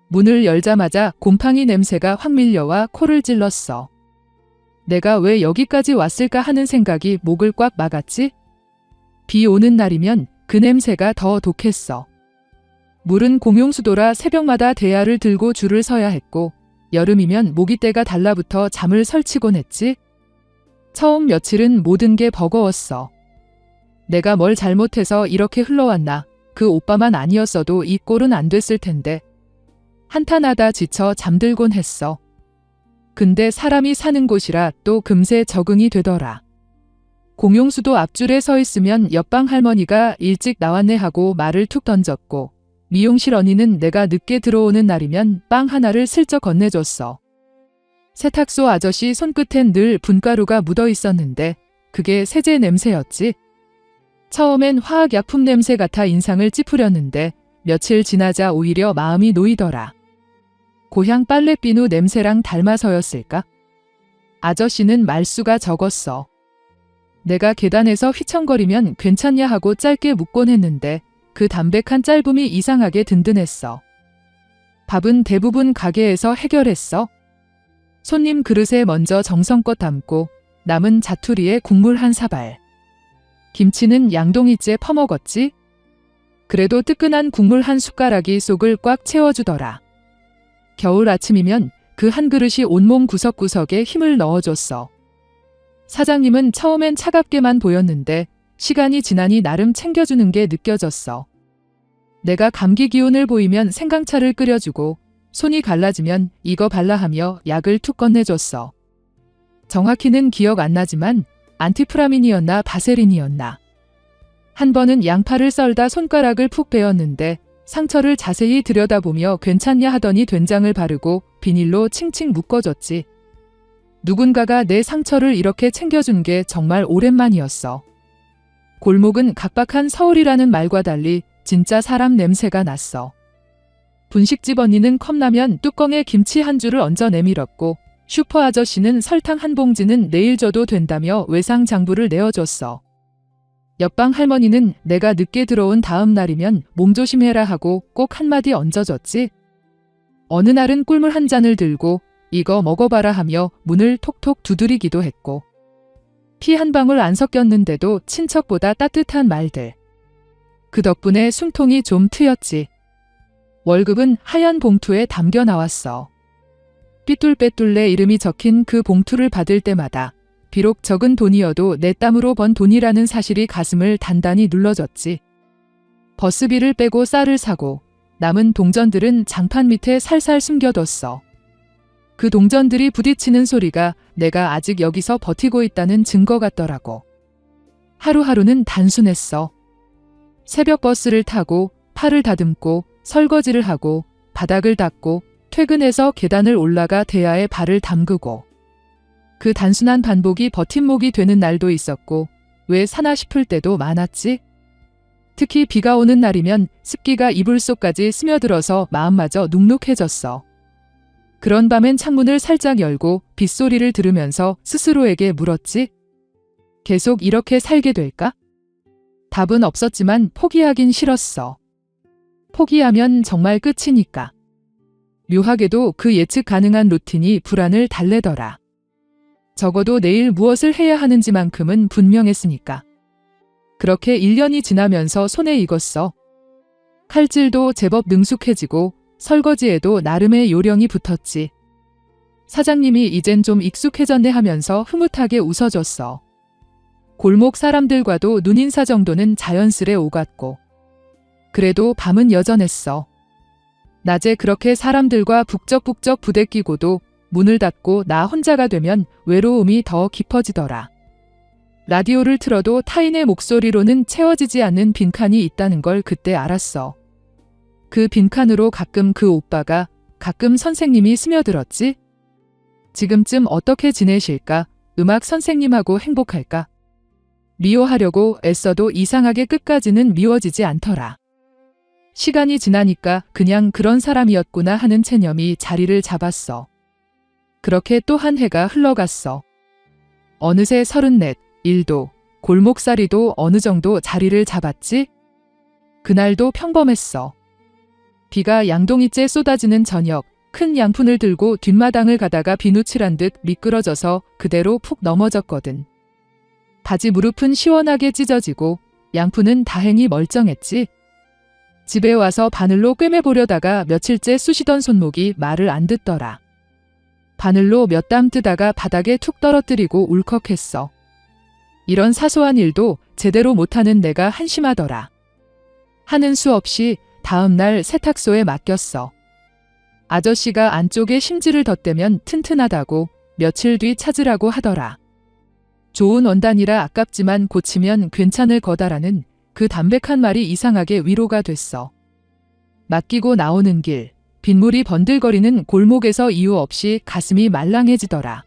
문을 열자마자 곰팡이 냄새가 확 밀려와 코를 찔렀어. 내가 왜 여기까지 왔을까 하는 생각이 목을 꽉 막았지? 비 오는 날이면 그 냄새가 더 독했어. 물은 공용수도라 새벽마다 대야를 들고 줄을 서야 했고 여름이면 모기떼가 달라붙어 잠을 설치곤 했지. 처음 며칠은 모든 게 버거웠어. 내가 뭘 잘못해서 이렇게 흘러왔나. 그 오빠만 아니었어도 이 꼴은 안 됐을 텐데. 한탄하다 지쳐 잠들곤 했어. 근데 사람이 사는 곳이라 또 금세 적응이 되더라. 공용수도 앞줄에 서 있으면 옆방 할머니가 일찍 나왔네 하고 말을 툭 던졌고 미용실 언니는 내가 늦게 들어오는 날이면 빵 하나를 슬쩍 건네줬어. 세탁소 아저씨 손끝엔 늘 분가루가 묻어 있었는데 그게 세제 냄새였지. 처음엔 화학약품 냄새 같아 인상을 찌푸렸는데 며칠 지나자 오히려 마음이 놓이더라. 고향 빨래비누 냄새랑 닮아서였을까? 아저씨는 말수가 적었어. 내가 계단에서 휘청거리면 괜찮냐 하고 짧게 묻곤 했는데 그 담백한 짧음이 이상하게 든든했어. 밥은 대부분 가게에서 해결했어. 손님 그릇에 먼저 정성껏 담고 남은 자투리에 국물 한 사발. 김치는 양동이째 퍼먹었지. 그래도 뜨끈한 국물 한 숟가락이 속을 꽉 채워주더라. 겨울 아침이면 그 한 그릇이 온몸 구석구석에 힘을 넣어줬어. 사장님은 처음엔 차갑게만 보였는데 시간이 지나니 나름 챙겨주는 게 느껴졌어. 내가 감기 기운을 보이면 생강차를 끓여주고 손이 갈라지면 이거 발라 하며 약을 툭 건네줬어. 정확히는 기억 안 나지만 안티프라민이었나 바세린이었나. 한 번은 양파를 썰다 손가락을 푹 베었는데 상처를 자세히 들여다보며 괜찮냐 하더니 된장을 바르고 비닐로 칭칭 묶어줬지. 누군가가 내 상처를 이렇게 챙겨준 게 정말 오랜만이었어. 골목은 각박한 서울이라는 말과 달리 진짜 사람 냄새가 났어. 분식집 언니는 컵라면 뚜껑에 김치 한 줄을 얹어 내밀었고 슈퍼 아저씨는 설탕 한 봉지는 내일 줘도 된다며 외상장부를 내어줬어. 옆방 할머니는 내가 늦게 들어온 다음 날이면 몸조심해라 하고 꼭 한마디 얹어줬지. 어느 날은 꿀물 한 잔을 들고 이거 먹어봐라 하며 문을 톡톡 두드리기도 했고 피 한 방울 안 섞였는데도 친척보다 따뜻한 말들. 그 덕분에 숨통이 좀 트였지. 월급은 하얀 봉투에 담겨 나왔어. 삐뚤빼뚤 내 이름이 적힌 그 봉투를 받을 때마다 비록 적은 돈이어도 내 땀으로 번 돈이라는 사실이 가슴을 단단히 눌러줬지. 버스비를 빼고 쌀을 사고 남은 동전들은 장판 밑에 살살 숨겨뒀어. 그 동전들이 부딪히는 소리가 내가 아직 여기서 버티고 있다는 증거 같더라고. 하루하루는 단순했어. 새벽 버스를 타고 팔을 다듬고 설거지를 하고 바닥을 닦고 퇴근해서 계단을 올라가 대야에 발을 담그고 그 단순한 반복이 버팀목이 되는 날도 있었고 왜 사나 싶을 때도 많았지. 특히 비가 오는 날이면 습기가 이불 속까지 스며들어서 마음마저 눅눅해졌어. 그런 밤엔 창문을 살짝 열고 빗소리를 들으면서 스스로에게 물었지. 계속 이렇게 살게 될까? 답은 없었지만 포기하긴 싫었어. 포기하면 정말 끝이니까. 묘하게도 그 예측 가능한 루틴이 불안을 달래더라. 적어도 내일 무엇을 해야 하는지만큼은 분명했으니까. 그렇게 1년이 지나면서 손에 익었어. 칼질도 제법 능숙해지고 설거지에도 나름의 요령이 붙었지. 사장님이 이젠 좀 익숙해졌네 하면서 흐뭇하게 웃어줬어. 골목 사람들과도 눈인사 정도는 자연스레 오갔고. 그래도 밤은 여전했어. 낮에 그렇게 사람들과 북적북적 부대끼고도 문을 닫고 나 혼자가 되면 외로움이 더 깊어지더라. 라디오를 틀어도 타인의 목소리로는 채워지지 않는 빈칸이 있다는 걸 그때 알았어. 그 빈칸으로 가끔 그 오빠가, 가끔 선생님이 스며들었지? 지금쯤 어떻게 지내실까? 음악 선생님하고 행복할까? 미워하려고 애써도 이상하게 끝까지는 미워지지 않더라. 시간이 지나니까 그냥 그런 사람이었구나 하는 체념이 자리를 잡았어. 그렇게 또 한 해가 흘러갔어. 어느새 34, 일도, 골목살이도 어느 정도 자리를 잡았지? 그날도 평범했어. 비가 양동이째 쏟아지는 저녁, 큰 양푼을 들고 뒷마당을 가다가 비누칠한 듯 미끄러져서 그대로 푹 넘어졌거든. 바지 무릎은 시원하게 찢어지고 양푼은 다행히 멀쩡했지. 집에 와서 바늘로 꿰매보려다가 며칠째 쑤시던 손목이 말을 안 듣더라. 바늘로 몇 땀 뜨다가 바닥에 툭 떨어뜨리고 울컥했어. 이런 사소한 일도 제대로 못하는 내가 한심하더라. 하는 수 없이 다음 날 세탁소에 맡겼어. 아저씨가 안쪽에 심지를 덧대면 튼튼하다고 며칠 뒤 찾으라고 하더라. 좋은 원단이라 아깝지만 고치면 괜찮을 거다라는 그 담백한 말이 이상하게 위로가 됐어. 맡기고 나오는 길, 빗물이 번들거리는 골목에서 이유 없이 가슴이 말랑해지더라.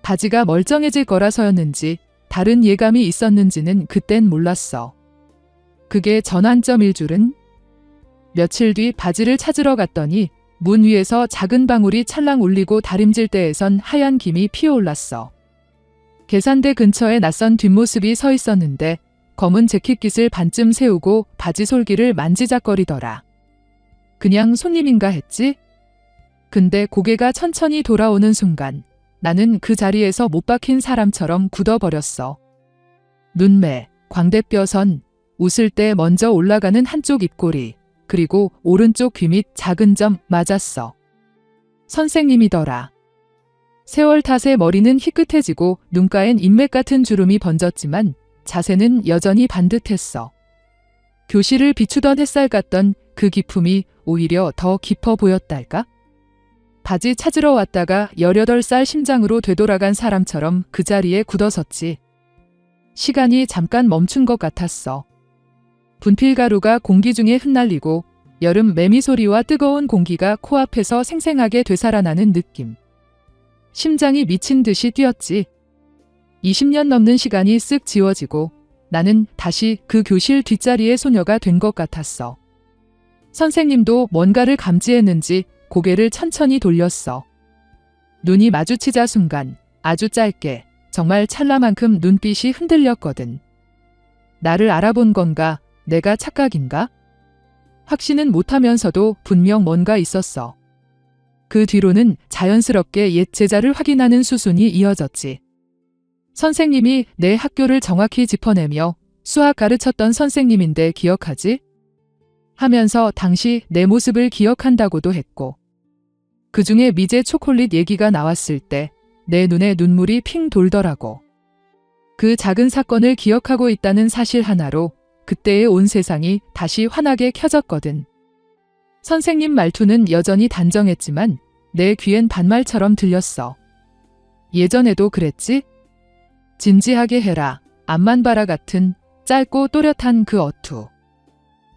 바지가 멀쩡해질 거라서였는지 다른 예감이 있었는지는 그땐 몰랐어. 그게 전환점일 줄은? 며칠 뒤 바지를 찾으러 갔더니 문 위에서 작은 방울이 찰랑 울리고 다림질대에선 하얀 김이 피어올랐어. 계산대 근처에 낯선 뒷모습이 서 있었는데 검은 재킷깃을 반쯤 세우고 바지 솔기를 만지작거리더라. 그냥 손님인가 했지? 근데 고개가 천천히 돌아오는 순간 나는 그 자리에서 못 박힌 사람처럼 굳어버렸어. 눈매, 광대뼈선, 웃을 때 먼저 올라가는 한쪽 입꼬리, 그리고 오른쪽 귀 밑 작은 점 맞았어. 선생님이더라. 세월 탓에 머리는 희끗해지고 눈가엔 인맥 같은 주름이 번졌지만 자세는 여전히 반듯했어. 교실을 비추던 햇살 같던 그 기품이 오히려 더 깊어 보였달까? 바지 찾으러 왔다가 18살 심장으로 되돌아간 사람처럼 그 자리에 굳어섰지. 시간이 잠깐 멈춘 것 같았어. 분필가루가 공기 중에 흩날리고 여름 매미 소리와 뜨거운 공기가 코앞에서 생생하게 되살아나는 느낌. 심장이 미친 듯이 뛰었지. 20년 넘는 시간이 쓱 지워지고 나는 다시 그 교실 뒷자리의 소녀가 된 것 같았어. 선생님도 뭔가를 감지했는지 고개를 천천히 돌렸어. 눈이 마주치자 순간 아주 짧게 정말 찰나만큼 눈빛이 흔들렸거든. 나를 알아본 건가? 내가 착각인가? 확신은 못하면서도 분명 뭔가 있었어. 그 뒤로는 자연스럽게 옛 제자를 확인하는 수순이 이어졌지. 선생님이 내 학교를 정확히 짚어내며 수학 가르쳤던 선생님인데 기억하지? 하면서 당시 내 모습을 기억한다고도 했고 그중에 미제 초콜릿 얘기가 나왔을 때 내 눈에 눈물이 핑 돌더라고. 그 작은 사건을 기억하고 있다는 사실 하나로 그때의 온 세상이 다시 환하게 켜졌거든. 선생님 말투는 여전히 단정했지만 내 귀엔 반말처럼 들렸어. 예전에도 그랬지? 진지하게 해라, 앞만 봐라 같은 짧고 또렷한 그 어투.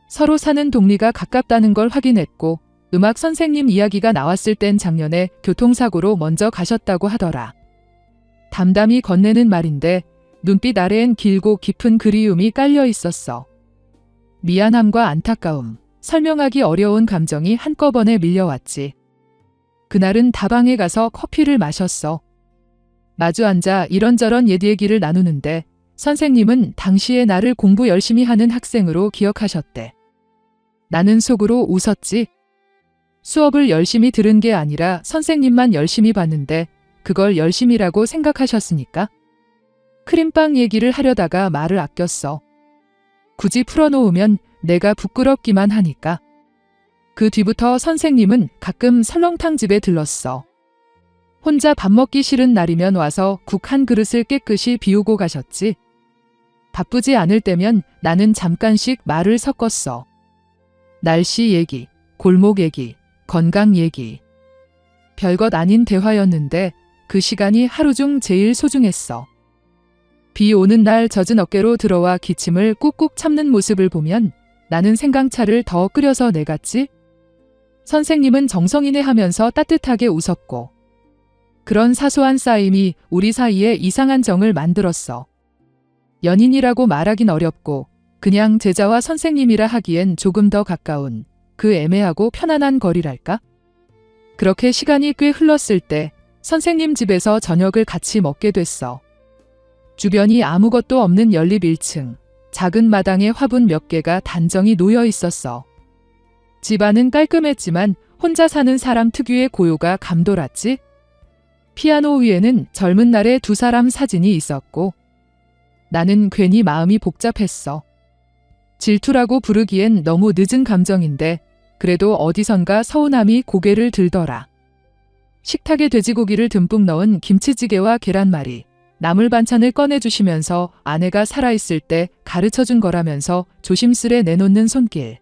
서로 사는 동리가 가깝다는 걸 확인했고 음악 선생님 이야기가 나왔을 땐 작년에 교통사고로 먼저 가셨다고 하더라. 담담히 건네는 말인데 눈빛 아래엔 길고 깊은 그리움이 깔려 있었어. 미안함과 안타까움, 설명하기 어려운 감정이 한꺼번에 밀려왔지. 그날은 다방에 가서 커피를 마셨어. 마주 앉아 이런저런 옛 얘기를 나누는데 선생님은 당시에 나를 공부 열심히 하는 학생으로 기억하셨대. 나는 속으로 웃었지. 수업을 열심히 들은 게 아니라 선생님만 열심히 봤는데 그걸 열심히라고 생각하셨으니까. 크림빵 얘기를 하려다가 말을 아꼈어. 굳이 풀어놓으면 내가 부끄럽기만 하니까. 그 뒤부터 선생님은 가끔 설렁탕 집에 들렀어. 혼자 밥 먹기 싫은 날이면 와서 국 한 그릇을 깨끗이 비우고 가셨지. 바쁘지 않을 때면 나는 잠깐씩 말을 섞었어. 날씨 얘기, 골목 얘기, 건강 얘기. 별것 아닌 대화였는데 그 시간이 하루 중 제일 소중했어. 비 오는 날 젖은 어깨로 들어와 기침을 꾹꾹 참는 모습을 보면 나는 생강차를 더 끓여서 내갔지. 선생님은 정성이네 하면서 따뜻하게 웃었고 그런 사소한 싸임이 우리 사이에 이상한 정을 만들었어. 연인이라고 말하긴 어렵고 그냥 제자와 선생님이라 하기엔 조금 더 가까운 그 애매하고 편안한 거리랄까? 그렇게 시간이 꽤 흘렀을 때 선생님 집에서 저녁을 같이 먹게 됐어. 주변이 아무것도 없는 연립 1층, 작은 마당에 화분 몇 개가 단정히 놓여 있었어. 집안은 깔끔했지만 혼자 사는 사람 특유의 고요가 감돌았지. 피아노 위에는 젊은 날의 두 사람 사진이 있었고 나는 괜히 마음이 복잡했어. 질투라고 부르기엔 너무 늦은 감정인데 그래도 어디선가 서운함이 고개를 들더라. 식탁에 돼지고기를 듬뿍 넣은 김치찌개와 계란말이, 나물 반찬을 꺼내주시면서 아내가 살아있을 때 가르쳐준 거라면서 조심스레 내놓는 손길.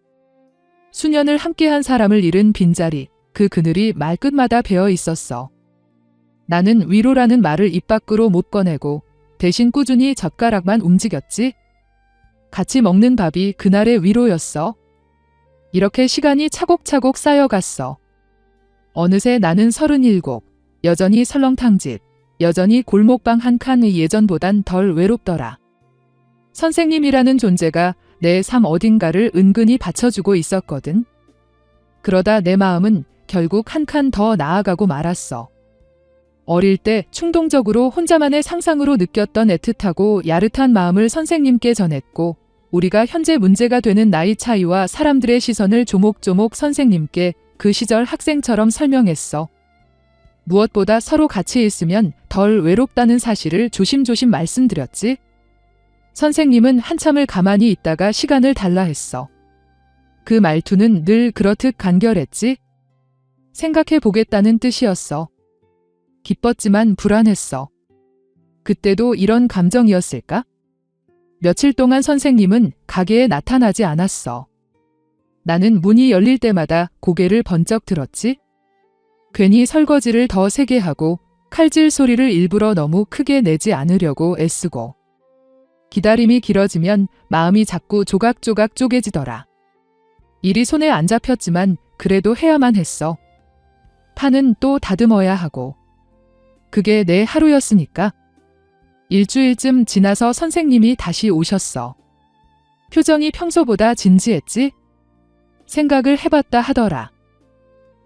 수년을 함께한 사람을 잃은 빈자리, 그 그늘이 말끝마다 배어 있었어. 나는 위로라는 말을 입 밖으로 못 꺼내고 대신 꾸준히 젓가락만 움직였지. 같이 먹는 밥이 그날의 위로였어. 이렇게 시간이 차곡차곡 쌓여갔어. 어느새 나는 37, 여전히 설렁탕집, 여전히 골목방 한 칸의 예전보단 덜 외롭더라. 선생님이라는 존재가 내 삶 어딘가를 은근히 받쳐주고 있었거든. 그러다 내 마음은 결국 한 칸 더 나아가고 말았어. 어릴 때 충동적으로 혼자만의 상상으로 느꼈던 애틋하고 야릇한 마음을 선생님께 전했고 우리가 현재 문제가 되는 나이 차이와 사람들의 시선을 조목조목 선생님께 그 시절 학생처럼 설명했어. 무엇보다 서로 같이 있으면 덜 외롭다는 사실을 조심조심 말씀드렸지. 선생님은 한참을 가만히 있다가 시간을 달라 했어. 그 말투는 늘 그렇듯 간결했지. 생각해 보겠다는 뜻이었어. 기뻤지만 불안했어. 그때도 이런 감정이었을까? 며칠 동안 선생님은 가게에 나타나지 않았어. 나는 문이 열릴 때마다 고개를 번쩍 들었지. 괜히 설거지를 더 세게 하고 칼질 소리를 일부러 너무 크게 내지 않으려고 애쓰고 기다림이 길어지면 마음이 자꾸 조각조각 쪼개지더라. 일이 손에 안 잡혔지만 그래도 해야만 했어. 판은 또 다듬어야 하고. 그게 내 하루였으니까. 일주일쯤 지나서 선생님이 다시 오셨어. 표정이 평소보다 진지했지? 생각을 해봤다 하더라.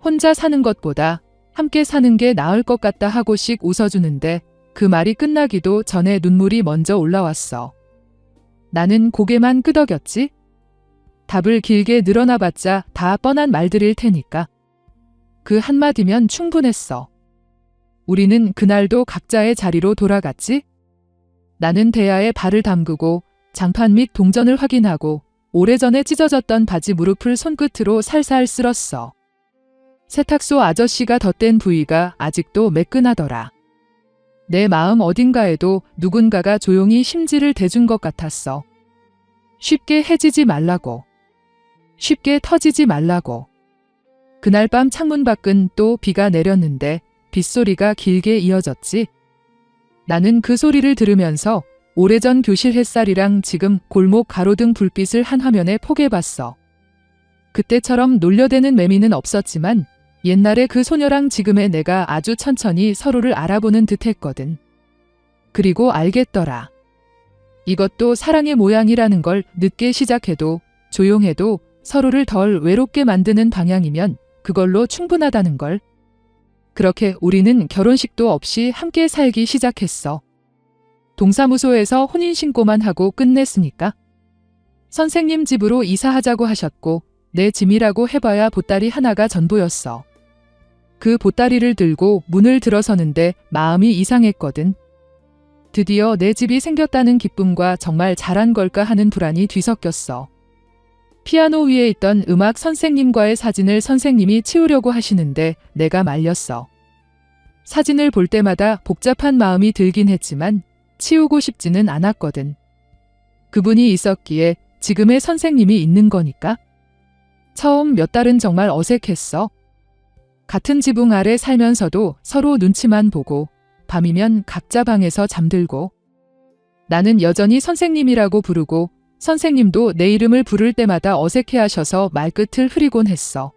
혼자 사는 것보다 함께 사는 게 나을 것 같다 하고씩 웃어주는데 그 말이 끝나기도 전에 눈물이 먼저 올라왔어. 나는 고개만 끄덕였지? 답을 길게 늘어나봤자 다 뻔한 말들일 테니까. 그 한마디면 충분했어. 우리는 그날도 각자의 자리로 돌아갔지? 나는 대야에 발을 담그고 장판 및 동전을 확인하고 오래전에 찢어졌던 바지 무릎을 손끝으로 살살 쓸었어. 세탁소 아저씨가 덧댄 부위가 아직도 매끈하더라. 내 마음 어딘가에도 누군가가 조용히 심지를 대준 것 같았어. 쉽게 해지지 말라고. 쉽게 터지지 말라고. 그날 밤 창문 밖은 또 비가 내렸는데 빗소리가 길게 이어졌지. 나는 그 소리를 들으면서 오래전 교실 햇살이랑 지금 골목 가로등 불빛을 한 화면에 포개봤어. 그때처럼 놀려대는 매미는 없었지만 옛날에 그 소녀랑 지금의 내가 아주 천천히 서로를 알아보는 듯 했거든. 그리고 알겠더라. 이것도 사랑의 모양이라는 걸 늦게 시작해도 조용해도 서로를 덜 외롭게 만드는 방향이면 그걸로 충분하다는 걸. 그렇게 우리는 결혼식도 없이 함께 살기 시작했어. 동사무소에서 혼인신고만 하고 끝냈으니까. 선생님 집으로 이사하자고 하셨고 내 짐이라고 해봐야 보따리 하나가 전부였어. 그 보따리를 들고 문을 들어서는데 마음이 이상했거든. 드디어 내 집이 생겼다는 기쁨과 정말 잘한 걸까 하는 불안이 뒤섞였어. 피아노 위에 있던 음악 선생님과의 사진을 선생님이 치우려고 하시는데 내가 말렸어. 사진을 볼 때마다 복잡한 마음이 들긴 했지만 치우고 싶지는 않았거든. 그분이 있었기에 지금의 선생님이 있는 거니까. 처음 몇 달은 정말 어색했어. 같은 지붕 아래 살면서도 서로 눈치만 보고 밤이면 각자 방에서 잠들고 나는 여전히 선생님이라고 부르고 선생님도 내 이름을 부를 때마다 어색해하셔서 말끝을 흐리곤 했어.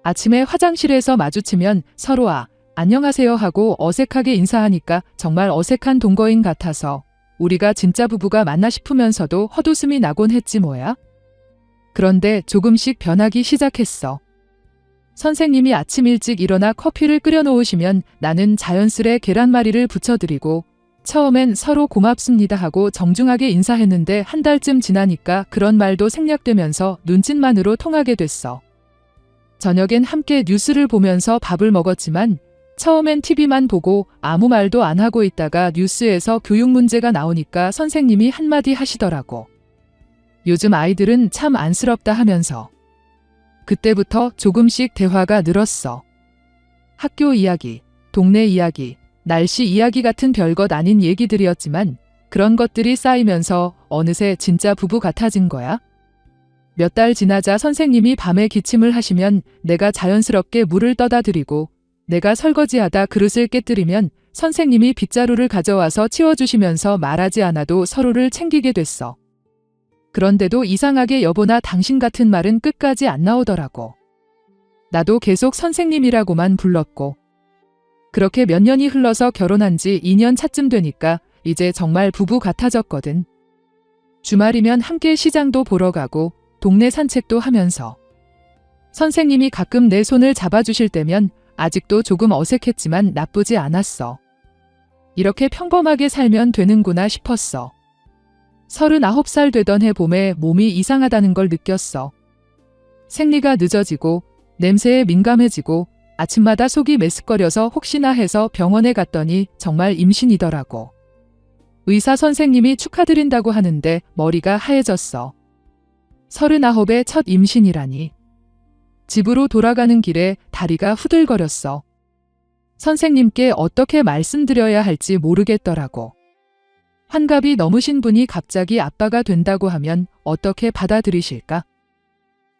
아침에 화장실에서 마주치면 서로 안녕하세요 하고 어색하게 인사하니까 정말 어색한 동거인 같아서 우리가 진짜 부부가 맞나 싶으면서도 헛웃음이 나곤 했지 뭐야. 그런데 조금씩 변하기 시작했어. 선생님이 아침 일찍 일어나 커피를 끓여 놓으시면 나는 자연스레 계란말이를 부쳐드리고 처음엔 서로 고맙습니다 하고 정중하게 인사했는데 한 달쯤 지나니까 그런 말도 생략되면서 눈짓만으로 통하게 됐어. 저녁엔 함께 뉴스를 보면서 밥을 먹었지만 처음엔 TV만 보고 아무 말도 안 하고 있다가 뉴스에서 교육 문제가 나오니까 선생님이 한마디 하시더라고. 요즘 아이들은 참 안쓰럽다 하면서. 그때부터 조금씩 대화가 늘었어. 학교 이야기, 동네 이야기, 날씨 이야기 같은 별것 아닌 얘기들이었지만 그런 것들이 쌓이면서 어느새 진짜 부부 같아진 거야. 몇 달 지나자 선생님이 밤에 기침을 하시면 내가 자연스럽게 물을 떠다 드리고 내가 설거지하다 그릇을 깨뜨리면 선생님이 빗자루를 가져와서 치워주시면서 말하지 않아도 서로를 챙기게 됐어. 그런데도 이상하게 여보나 당신 같은 말은 끝까지 안 나오더라고. 나도 계속 선생님이라고만 불렀고. 그렇게 몇 년이 흘러서 결혼한 지 2년 차쯤 되니까 이제 정말 부부 같아졌거든. 주말이면 함께 시장도 보러 가고 동네 산책도 하면서. 선생님이 가끔 내 손을 잡아주실 때면 아직도 조금 어색했지만 나쁘지 않았어. 이렇게 평범하게 살면 되는구나 싶었어. 39살 되던 해 봄에 몸이 이상하다는 걸 느꼈어. 생리가 늦어지고 냄새에 민감해지고 아침마다 속이 메스꺼려서 혹시나 해서 병원에 갔더니 정말 임신이더라고. 의사 선생님이 축하드린다고 하는데 머리가 하얘졌어. 39의 첫 임신이라니. 집으로 돌아가는 길에 다리가 후들거렸어. 선생님께 어떻게 말씀드려야 할지 모르겠더라고. 환갑이 넘으신 분이 갑자기 아빠가 된다고 하면 어떻게 받아들이실까?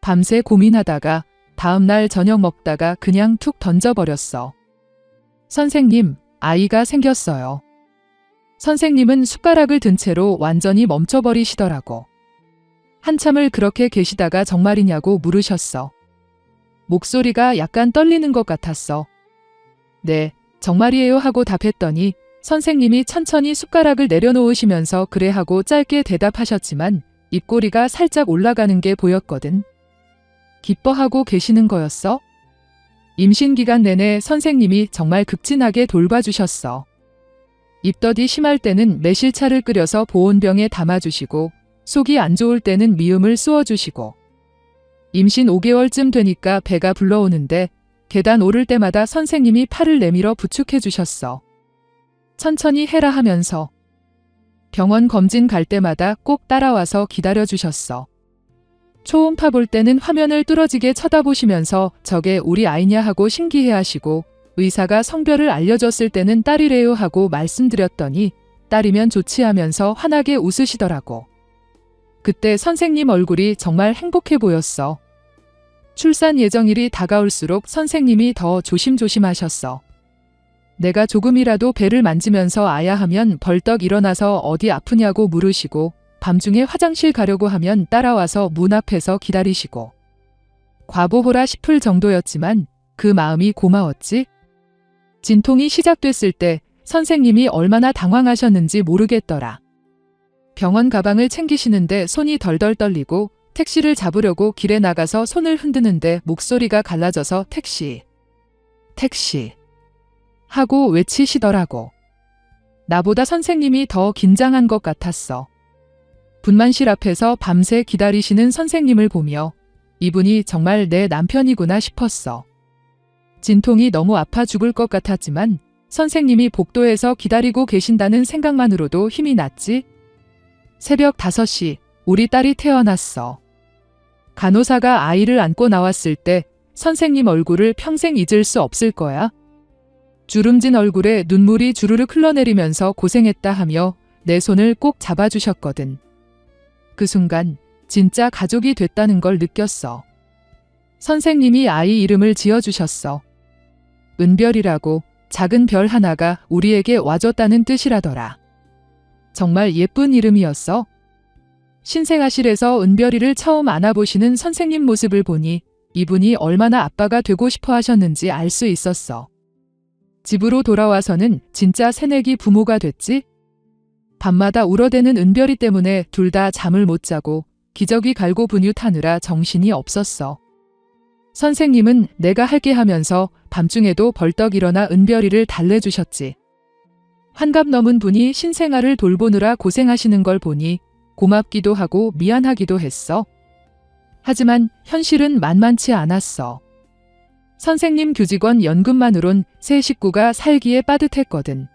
밤새 고민하다가 다음날 저녁 먹다가 그냥 툭 던져버렸어. 선생님, 아이가 생겼어요. 선생님은 숟가락을 든 채로 완전히 멈춰버리시더라고. 한참을 그렇게 계시다가 정말이냐고 물으셨어. 목소리가 약간 떨리는 것 같았어. 네, 정말이에요 하고 답했더니 선생님이 천천히 숟가락을 내려놓으시면서 그래 하고 짧게 대답하셨지만 입꼬리가 살짝 올라가는 게 보였거든. 기뻐하고 계시는 거였어? 임신 기간 내내 선생님이 정말 극진하게 돌봐주셨어. 입덧이 심할 때는 매실차를 끓여서 보온병에 담아주시고 속이 안 좋을 때는 미음을 쏘어주시고 임신 5개월쯤 되니까 배가 불러오는데 계단 오를 때마다 선생님이 팔을 내밀어 부축해 주셨어. 천천히 해라 하면서 병원 검진 갈 때마다 꼭 따라와서 기다려 주셨어. 초음파 볼 때는 화면을 뚫어지게 쳐다보시면서 저게 우리 아이냐 하고 신기해 하시고 의사가 성별을 알려줬을 때는 딸이래요 하고 말씀드렸더니 딸이면 좋지 하면서 환하게 웃으시더라고. 그때 선생님 얼굴이 정말 행복해 보였어. 출산 예정일이 다가올수록 선생님이 더 조심조심하셨어. 내가 조금이라도 배를 만지면서 아야 하면 벌떡 일어나서 어디 아프냐고 물으시고 밤중에 화장실 가려고 하면 따라와서 문 앞에서 기다리시고 과보호라 싶을 정도였지만 그 마음이 고마웠지. 진통이 시작됐을 때 선생님이 얼마나 당황하셨는지 모르겠더라. 병원 가방을 챙기시는데 손이 덜덜 떨리고 택시를 잡으려고 길에 나가서 손을 흔드는데 목소리가 갈라져서 택시 하고 외치시더라고. 나보다 선생님이 더 긴장한 것 같았어. 분만실 앞에서 밤새 기다리시는 선생님을 보며 이분이 정말 내 남편이구나 싶었어. 진통이 너무 아파 죽을 것 같았지만 선생님이 복도에서 기다리고 계신다는 생각만으로도 힘이 났지. 새벽 5시 우리 딸이 태어났어. 간호사가 아이를 안고 나왔을 때 선생님 얼굴을 평생 잊을 수 없을 거야. 주름진 얼굴에 눈물이 주르륵 흘러내리면서 고생했다 하며 내 손을 꼭 잡아주셨거든. 그 순간 진짜 가족이 됐다는 걸 느꼈어. 선생님이 아이 이름을 지어주셨어. 은별이라고 작은 별 하나가 우리에게 와줬다는 뜻이라더라. 정말 예쁜 이름이었어. 신생아실에서 은별이를 처음 안아보시는 선생님 모습을 보니 이분이 얼마나 아빠가 되고 싶어 하셨는지 알 수 있었어. 집으로 돌아와서는 진짜 새내기 부모가 됐지? 밤마다 울어대는 은별이 때문에 둘 다 잠을 못 자고 기저귀 갈고 분유 타느라 정신이 없었어. 선생님은 내가 할게 하면서 밤중에도 벌떡 일어나 은별이를 달래주셨지. 환갑 넘은 분이 신생아를 돌보느라 고생하시는 걸 보니 고맙기도 하고 미안하기도 했어. 하지만 현실은 만만치 않았어. 선생님 교직원 연금만으론 세 식구가 살기에 빠듯했거든.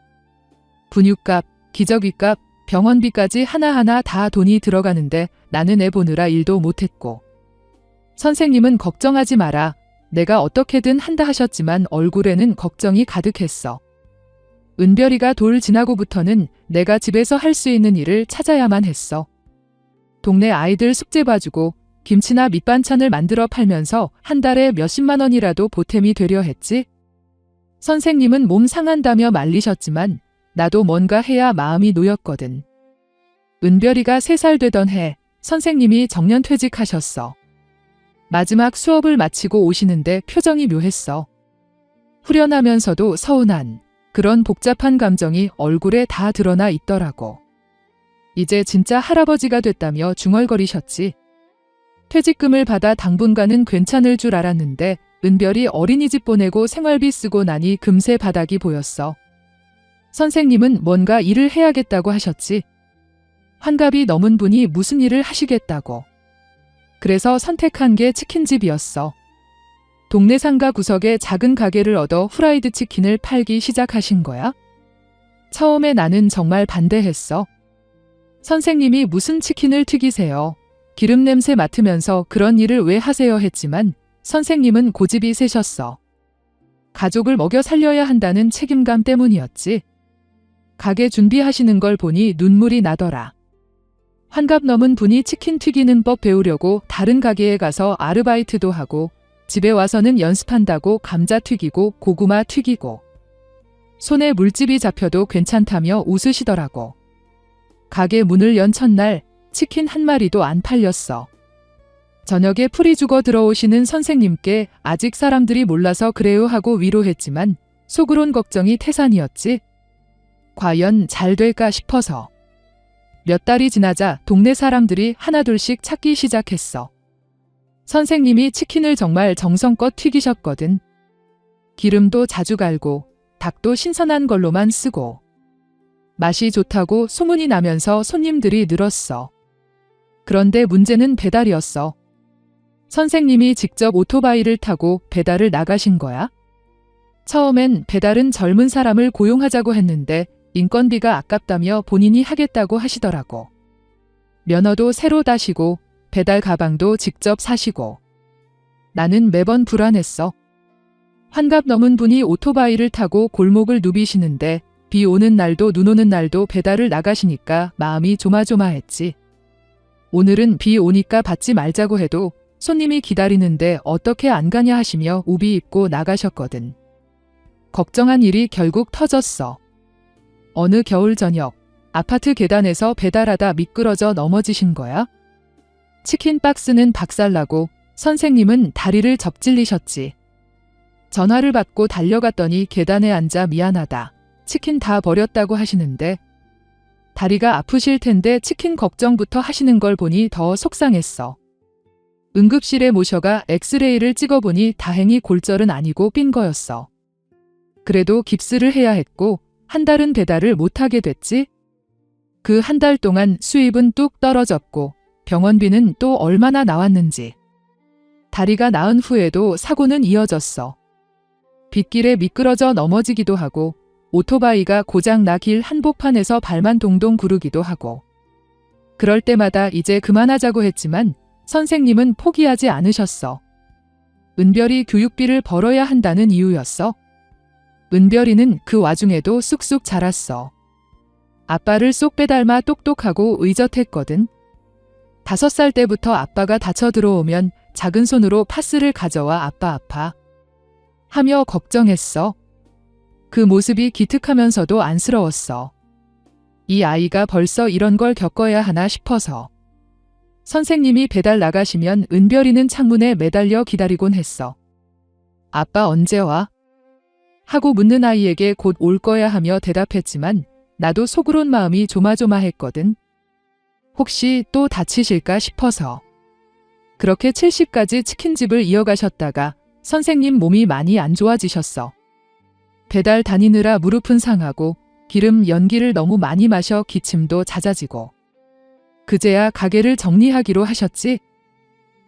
분유값, 기저귀값, 병원비까지 하나하나 다 돈이 들어가는데 나는 애 보느라 일도 못했고. 선생님은 걱정하지 마라. 내가 어떻게든 한다 하셨지만 얼굴에는 걱정이 가득했어. 은별이가 돌 지나고부터는 내가 집에서 할 수 있는 일을 찾아야만 했어. 동네 아이들 숙제 봐주고 김치나 밑반찬을 만들어 팔면서 한 달에 몇십만 원이라도 보탬이 되려 했지. 선생님은 몸 상한다며 말리셨지만 나도 뭔가 해야 마음이 놓였거든. 은별이가 3살 되던 해 선생님이 정년퇴직하셨어. 마지막 수업을 마치고 오시는데 표정이 묘했어. 후련하면서도 서운한 그런 복잡한 감정이 얼굴에 다 드러나 있더라고. 이제 진짜 할아버지가 됐다며 중얼거리셨지. 퇴직금을 받아 당분간은 괜찮을 줄 알았는데 은별이 어린이집 보내고 생활비 쓰고 나니 금세 바닥이 보였어. 선생님은 뭔가 일을 해야겠다고 하셨지. 환갑이 넘은 분이 무슨 일을 하시겠다고. 그래서 선택한 게 치킨집이었어. 동네 상가 구석에 작은 가게를 얻어 후라이드 치킨을 팔기 시작하신 거야? 처음에 나는 정말 반대했어. 선생님이 무슨 치킨을 튀기세요? 기름 냄새 맡으면서 그런 일을 왜 하세요 했지만 선생님은 고집이 세셨어. 가족을 먹여 살려야 한다는 책임감 때문이었지. 가게 준비하시는 걸 보니 눈물이 나더라. 환갑 넘은 분이 치킨 튀기는 법 배우려고 다른 가게에 가서 아르바이트도 하고 집에 와서는 연습한다고 감자 튀기고 고구마 튀기고 손에 물집이 잡혀도 괜찮다며 웃으시더라고. 가게 문을 연 첫날 치킨 한 마리도 안 팔렸어. 저녁에 풀이 죽어 들어오시는 선생님께 아직 사람들이 몰라서 그래요 하고 위로했지만 속으론 걱정이 태산이었지. 과연 잘 될까 싶어서. 몇 달이 지나자 동네 사람들이 하나둘씩 찾기 시작했어. 선생님이 치킨을 정말 정성껏 튀기셨거든. 기름도 자주 갈고 닭도 신선한 걸로만 쓰고 맛이 좋다고 소문이 나면서 손님들이 늘었어. 그런데 문제는 배달이었어. 선생님이 직접 오토바이를 타고 배달을 나가신 거야? 처음엔 배달은 젊은 사람을 고용하자고 했는데 인건비가 아깝다며 본인이 하겠다고 하시더라고. 면허도 새로 따시고 배달 가방도 직접 사시고. 나는 매번 불안했어. 환갑 넘은 분이 오토바이를 타고 골목을 누비시는데 비 오는 날도 눈 오는 날도 배달을 나가시니까 마음이 조마조마했지. 오늘은 비 오니까 받지 말자고 해도 손님이 기다리는데 어떻게 안 가냐 하시며 우비 입고 나가셨거든. 걱정한 일이 결국 터졌어. 어느 겨울 저녁 아파트 계단에서 배달하다 미끄러져 넘어지신 거야? 치킨 박스는 박살나고 선생님은 다리를 접질리셨지. 전화를 받고 달려갔더니 계단에 앉아 미안하다. 치킨 다 버렸다고 하시는데 다리가 아프실 텐데 치킨 걱정부터 하시는 걸 보니 더 속상했어. 응급실에 모셔가 엑스레이를 찍어보니 다행히 골절은 아니고 삔 거였어. 그래도 깁스를 해야 했고 한 달은 배달을 못하게 됐지. 그 한 달 동안 수입은 뚝 떨어졌고 병원비는 또 얼마나 나왔는지. 다리가 나은 후에도 사고는 이어졌어. 빗길에 미끄러져 넘어지기도 하고 오토바이가 고장나 길 한복판에서 발만 동동 구르기도 하고. 그럴 때마다 이제 그만하자고 했지만 선생님은 포기하지 않으셨어. 은별이 교육비를 벌어야 한다는 이유였어. 은별이는 그 와중에도 쑥쑥 자랐어. 아빠를 쏙 빼닮아 똑똑하고 의젓했거든. 5살 때부터 아빠가 다쳐 들어오면 작은 손으로 파스를 가져와 아빠 아파 하며 걱정했어. 그 모습이 기특하면서도 안쓰러웠어. 이 아이가 벌써 이런 걸 겪어야 하나 싶어서. 선생님이 배달 나가시면 은별이는 창문에 매달려 기다리곤 했어. 아빠 언제 와? 하고 묻는 아이에게 곧 올 거야 하며 대답했지만 나도 속으론 마음이 조마조마했거든. 혹시 또 다치실까 싶어서. 그렇게 70까지 치킨집을 이어가셨다가 선생님 몸이 많이 안 좋아지셨어. 배달 다니느라 무릎은 상하고 기름 연기를 너무 많이 마셔 기침도 잦아지고. 그제야 가게를 정리하기로 하셨지?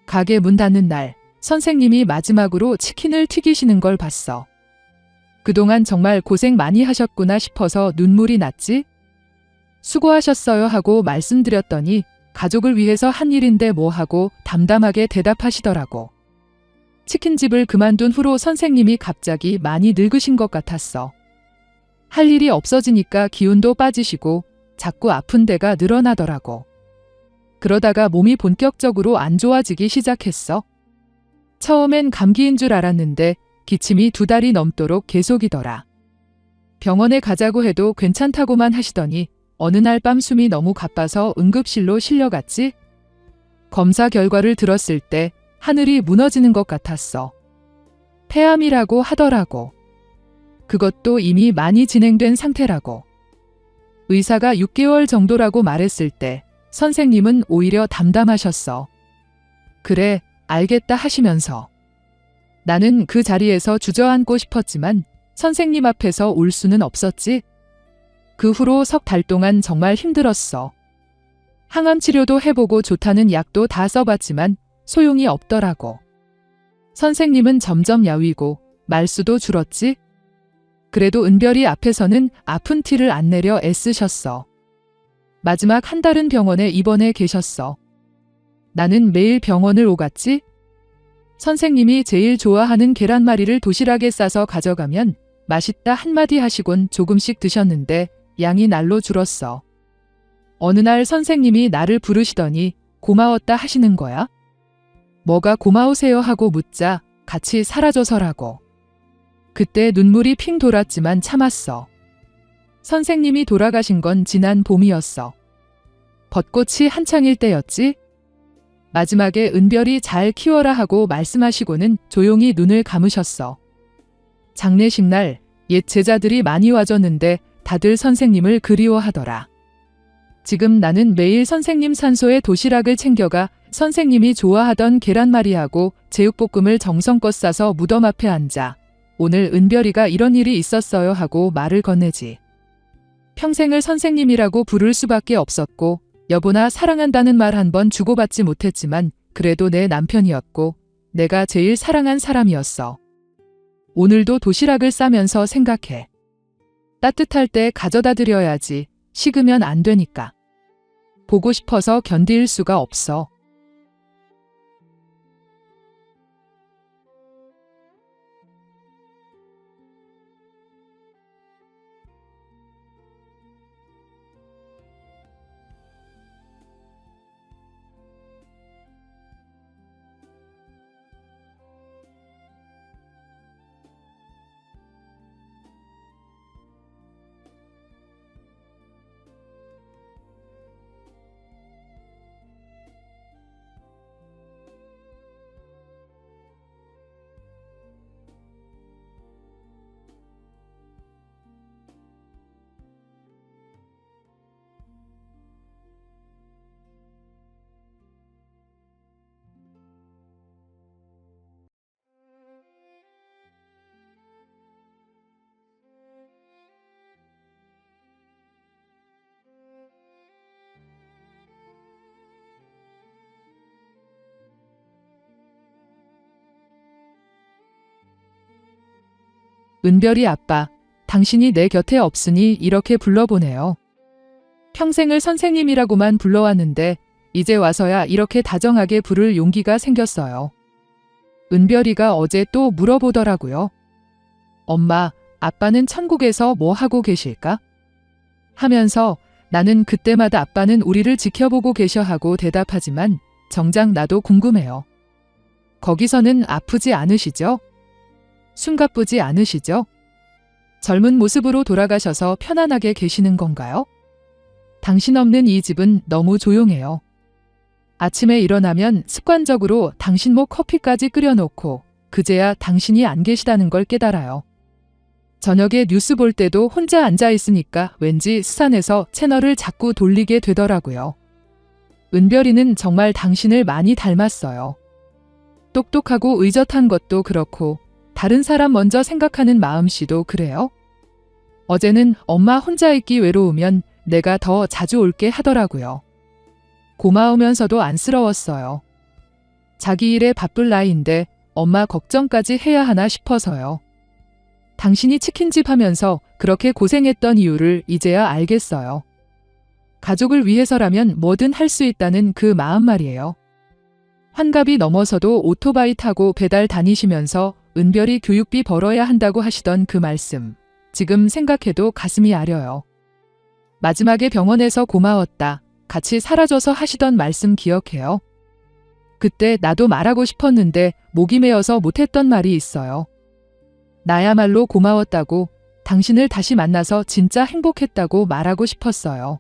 가게 문 닫는 날 선생님이 마지막으로 치킨을 튀기시는 걸 봤어. 그동안 정말 고생 많이 하셨구나 싶어서 눈물이 났지? 수고하셨어요 하고 말씀드렸더니 가족을 위해서 한 일인데 뭐 하고 담담하게 대답하시더라고. 치킨집을 그만둔 후로 선생님이 갑자기 많이 늙으신 것 같았어. 할 일이 없어지니까 기운도 빠지시고 자꾸 아픈 데가 늘어나더라고. 그러다가 몸이 본격적으로 안 좋아지기 시작했어. 처음엔 감기인 줄 알았는데 기침이 2달이 넘도록 계속이더라. 병원에 가자고 해도 괜찮다고만 하시더니 어느 날 밤 숨이 너무 가빠서 응급실로 실려갔지? 검사 결과를 들었을 때 하늘이 무너지는 것 같았어. 폐암이라고 하더라고. 그것도 이미 많이 진행된 상태라고. 의사가 6개월 정도라고 말했을 때 선생님은 오히려 담담하셨어. 그래, 알겠다 하시면서. 나는 그 자리에서 주저앉고 싶었지만 선생님 앞에서 울 수는 없었지. 그 후로 3달 동안 정말 힘들었어. 항암 치료도 해보고 좋다는 약도 다 써봤지만 소용이 없더라고. 선생님은 점점 야위고 말수도 줄었지. 그래도 은별이 앞에서는 아픈 티를 안 내려 애쓰셨어. 마지막 한 달은 병원에 입원해 계셨어. 나는 매일 병원을 오갔지. 선생님이 제일 좋아하는 계란말이를 도시락에 싸서 가져가면 맛있다 한마디 하시곤 조금씩 드셨는데 양이 날로 줄었어. 어느 날 선생님이 나를 부르시더니 고마웠다 하시는 거야. 뭐가 고마우세요 하고 묻자 같이 사라져서라고. 그때 눈물이 핑 돌았지만 참았어. 선생님이 돌아가신 건 지난 봄이었어. 벚꽃이 한창일 때였지. 마지막에 은별이 잘 키워라 하고 말씀하시고는 조용히 눈을 감으셨어. 장례식 날 옛 제자들이 많이 와줬는데 다들 선생님을 그리워하더라. 지금 나는 매일 선생님 산소에 도시락을 챙겨가 선생님이 좋아하던 계란말이하고 제육볶음을 정성껏 싸서 무덤 앞에 앉아 오늘 은별이가 이런 일이 있었어요 하고 말을 건네지. 평생을 선생님이라고 부를 수밖에 없었고 여보나 사랑한다는 말 한 번 주고받지 못했지만 그래도 내 남편이었고 내가 제일 사랑한 사람이었어. 오늘도 도시락을 싸면서 생각해. 따뜻할 때 가져다 드려야지. 식으면 안 되니까. 보고 싶어서 견딜 수가 없어. 은별이 아빠, 당신이 내 곁에 없으니 이렇게 불러보네요. 평생을 선생님이라고만 불러왔는데 이제 와서야 이렇게 다정하게 부를 용기가 생겼어요. 은별이가 어제 또 물어보더라고요. 엄마, 아빠는 천국에서 뭐 하고 계실까? 하면서 나는 그때마다 아빠는 우리를 지켜보고 계셔 하고 대답하지만 정작 나도 궁금해요. 거기서는 아프지 않으시죠? 숨가쁘지 않으시죠? 젊은 모습으로 돌아가셔서 편안하게 계시는 건가요? 당신 없는 이 집은 너무 조용해요. 아침에 일어나면 습관적으로 당신 목 커피까지 끓여놓고 그제야 당신이 안 계시다는 걸 깨달아요. 저녁에 뉴스 볼 때도 혼자 앉아 있으니까 왠지 스산해서 채널을 자꾸 돌리게 되더라고요. 은별이는 정말 당신을 많이 닮았어요. 똑똑하고 의젓한 것도 그렇고 다른 사람 먼저 생각하는 마음씨도 그래요. 어제는 엄마 혼자 있기 외로우면 내가 더 자주 올게 하더라고요. 고마우면서도 안쓰러웠어요. 자기 일에 바쁠 나이인데 엄마 걱정까지 해야 하나 싶어서요. 당신이 치킨집 하면서 그렇게 고생했던 이유를 이제야 알겠어요. 가족을 위해서라면 뭐든 할 수 있다는 그 마음 말이에요. 환갑이 넘어서도 오토바이 타고 배달 다니시면서 은별이 교육비 벌어야 한다고 하시던 그 말씀. 지금 생각해도 가슴이 아려요. 마지막에 병원에서 고마웠다. 같이 사라져서 하시던 말씀 기억해요? 그때 나도 말하고 싶었는데 목이 메어서 못했던 말이 있어요. 나야말로 고마웠다고, 당신을 다시 만나서 진짜 행복했다고 말하고 싶었어요.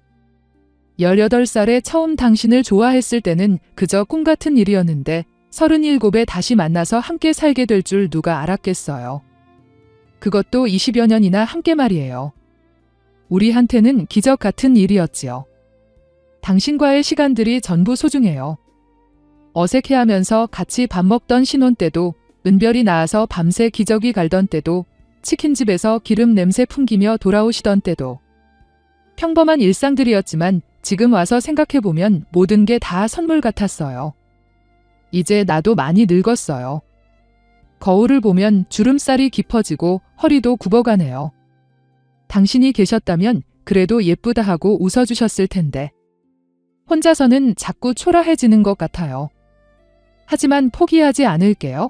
18살에 처음 당신을 좋아했을 때는 그저 꿈 같은 일이었는데 37에 다시 만나서 함께 살게 될 줄 누가 알았겠어요. 그것도 20여 년이나 함께 말이에요. 우리한테는 기적 같은 일이었지요. 당신과의 시간들이 전부 소중해요. 어색해하면서 같이 밥 먹던 신혼 때도, 은별이 나와서 밤새 기저귀 갈던 때도, 치킨집에서 기름 냄새 풍기며 돌아오시던 때도. 평범한 일상들이었지만 지금 와서 생각해보면 모든 게 다 선물 같았어요. 이제 나도 많이 늙었어요. 거울을 보면 주름살이 깊어지고 허리도 굽어가네요. 당신이 계셨다면 그래도 예쁘다 하고 웃어주셨을 텐데. 혼자서는 자꾸 초라해지는 것 같아요. 하지만 포기하지 않을게요.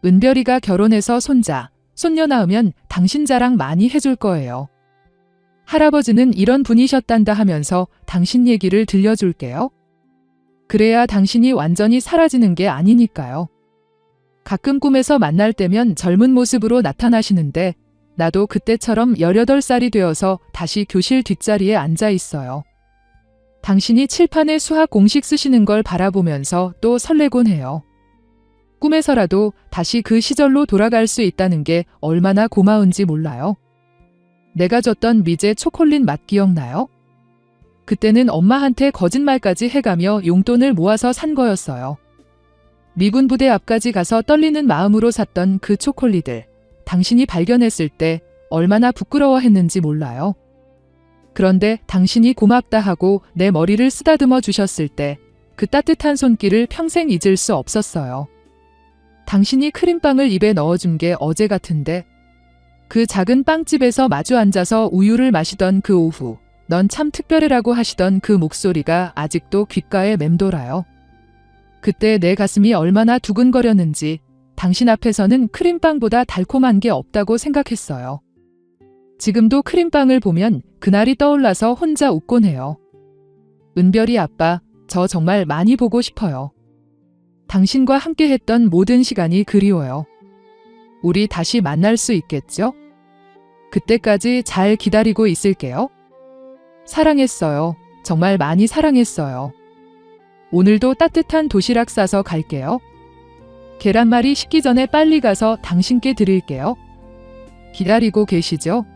은별이가 결혼해서 손자, 손녀 낳으면 당신 자랑 많이 해줄 거예요. 할아버지는 이런 분이셨단다 하면서 당신 얘기를 들려줄게요. 그래야 당신이 완전히 사라지는 게 아니니까요. 가끔 꿈에서 만날 때면 젊은 모습으로 나타나시는데 나도 그때처럼 18살이 되어서 다시 교실 뒷자리에 앉아 있어요. 당신이 칠판에 수학 공식 쓰시는 걸 바라보면서 또 설레곤 해요. 꿈에서라도 다시 그 시절로 돌아갈 수 있다는 게 얼마나 고마운지 몰라요. 내가 줬던 미제 초콜릿 맛 기억나요? 그때는 엄마한테 거짓말까지 해가며 용돈을 모아서 산 거였어요. 미군 부대 앞까지 가서 떨리는 마음으로 샀던 그 초콜릿을 당신이 발견했을 때 얼마나 부끄러워했는지 몰라요. 그런데 당신이 고맙다 하고 내 머리를 쓰다듬어 주셨을 때 그 따뜻한 손길을 평생 잊을 수 없었어요. 당신이 크림빵을 입에 넣어준 게 어제 같은데 그 작은 빵집에서 마주 앉아서 우유를 마시던 그 오후 넌 참 특별해라고 하시던 그 목소리가 아직도 귓가에 맴돌아요. 그때 내 가슴이 얼마나 두근거렸는지 당신 앞에서는 크림빵보다 달콤한 게 없다고 생각했어요. 지금도 크림빵을 보면 그날이 떠올라서 혼자 웃곤 해요. 은별이 아빠, 저 정말 많이 보고 싶어요. 당신과 함께 했던 모든 시간이 그리워요. 우리 다시 만날 수 있겠죠? 그때까지 잘 기다리고 있을게요. 사랑했어요. 정말 많이 사랑했어요. 오늘도 따뜻한 도시락 싸서 갈게요. 계란말이 식기 전에 빨리 가서 당신께 드릴게요. 기다리고 계시죠?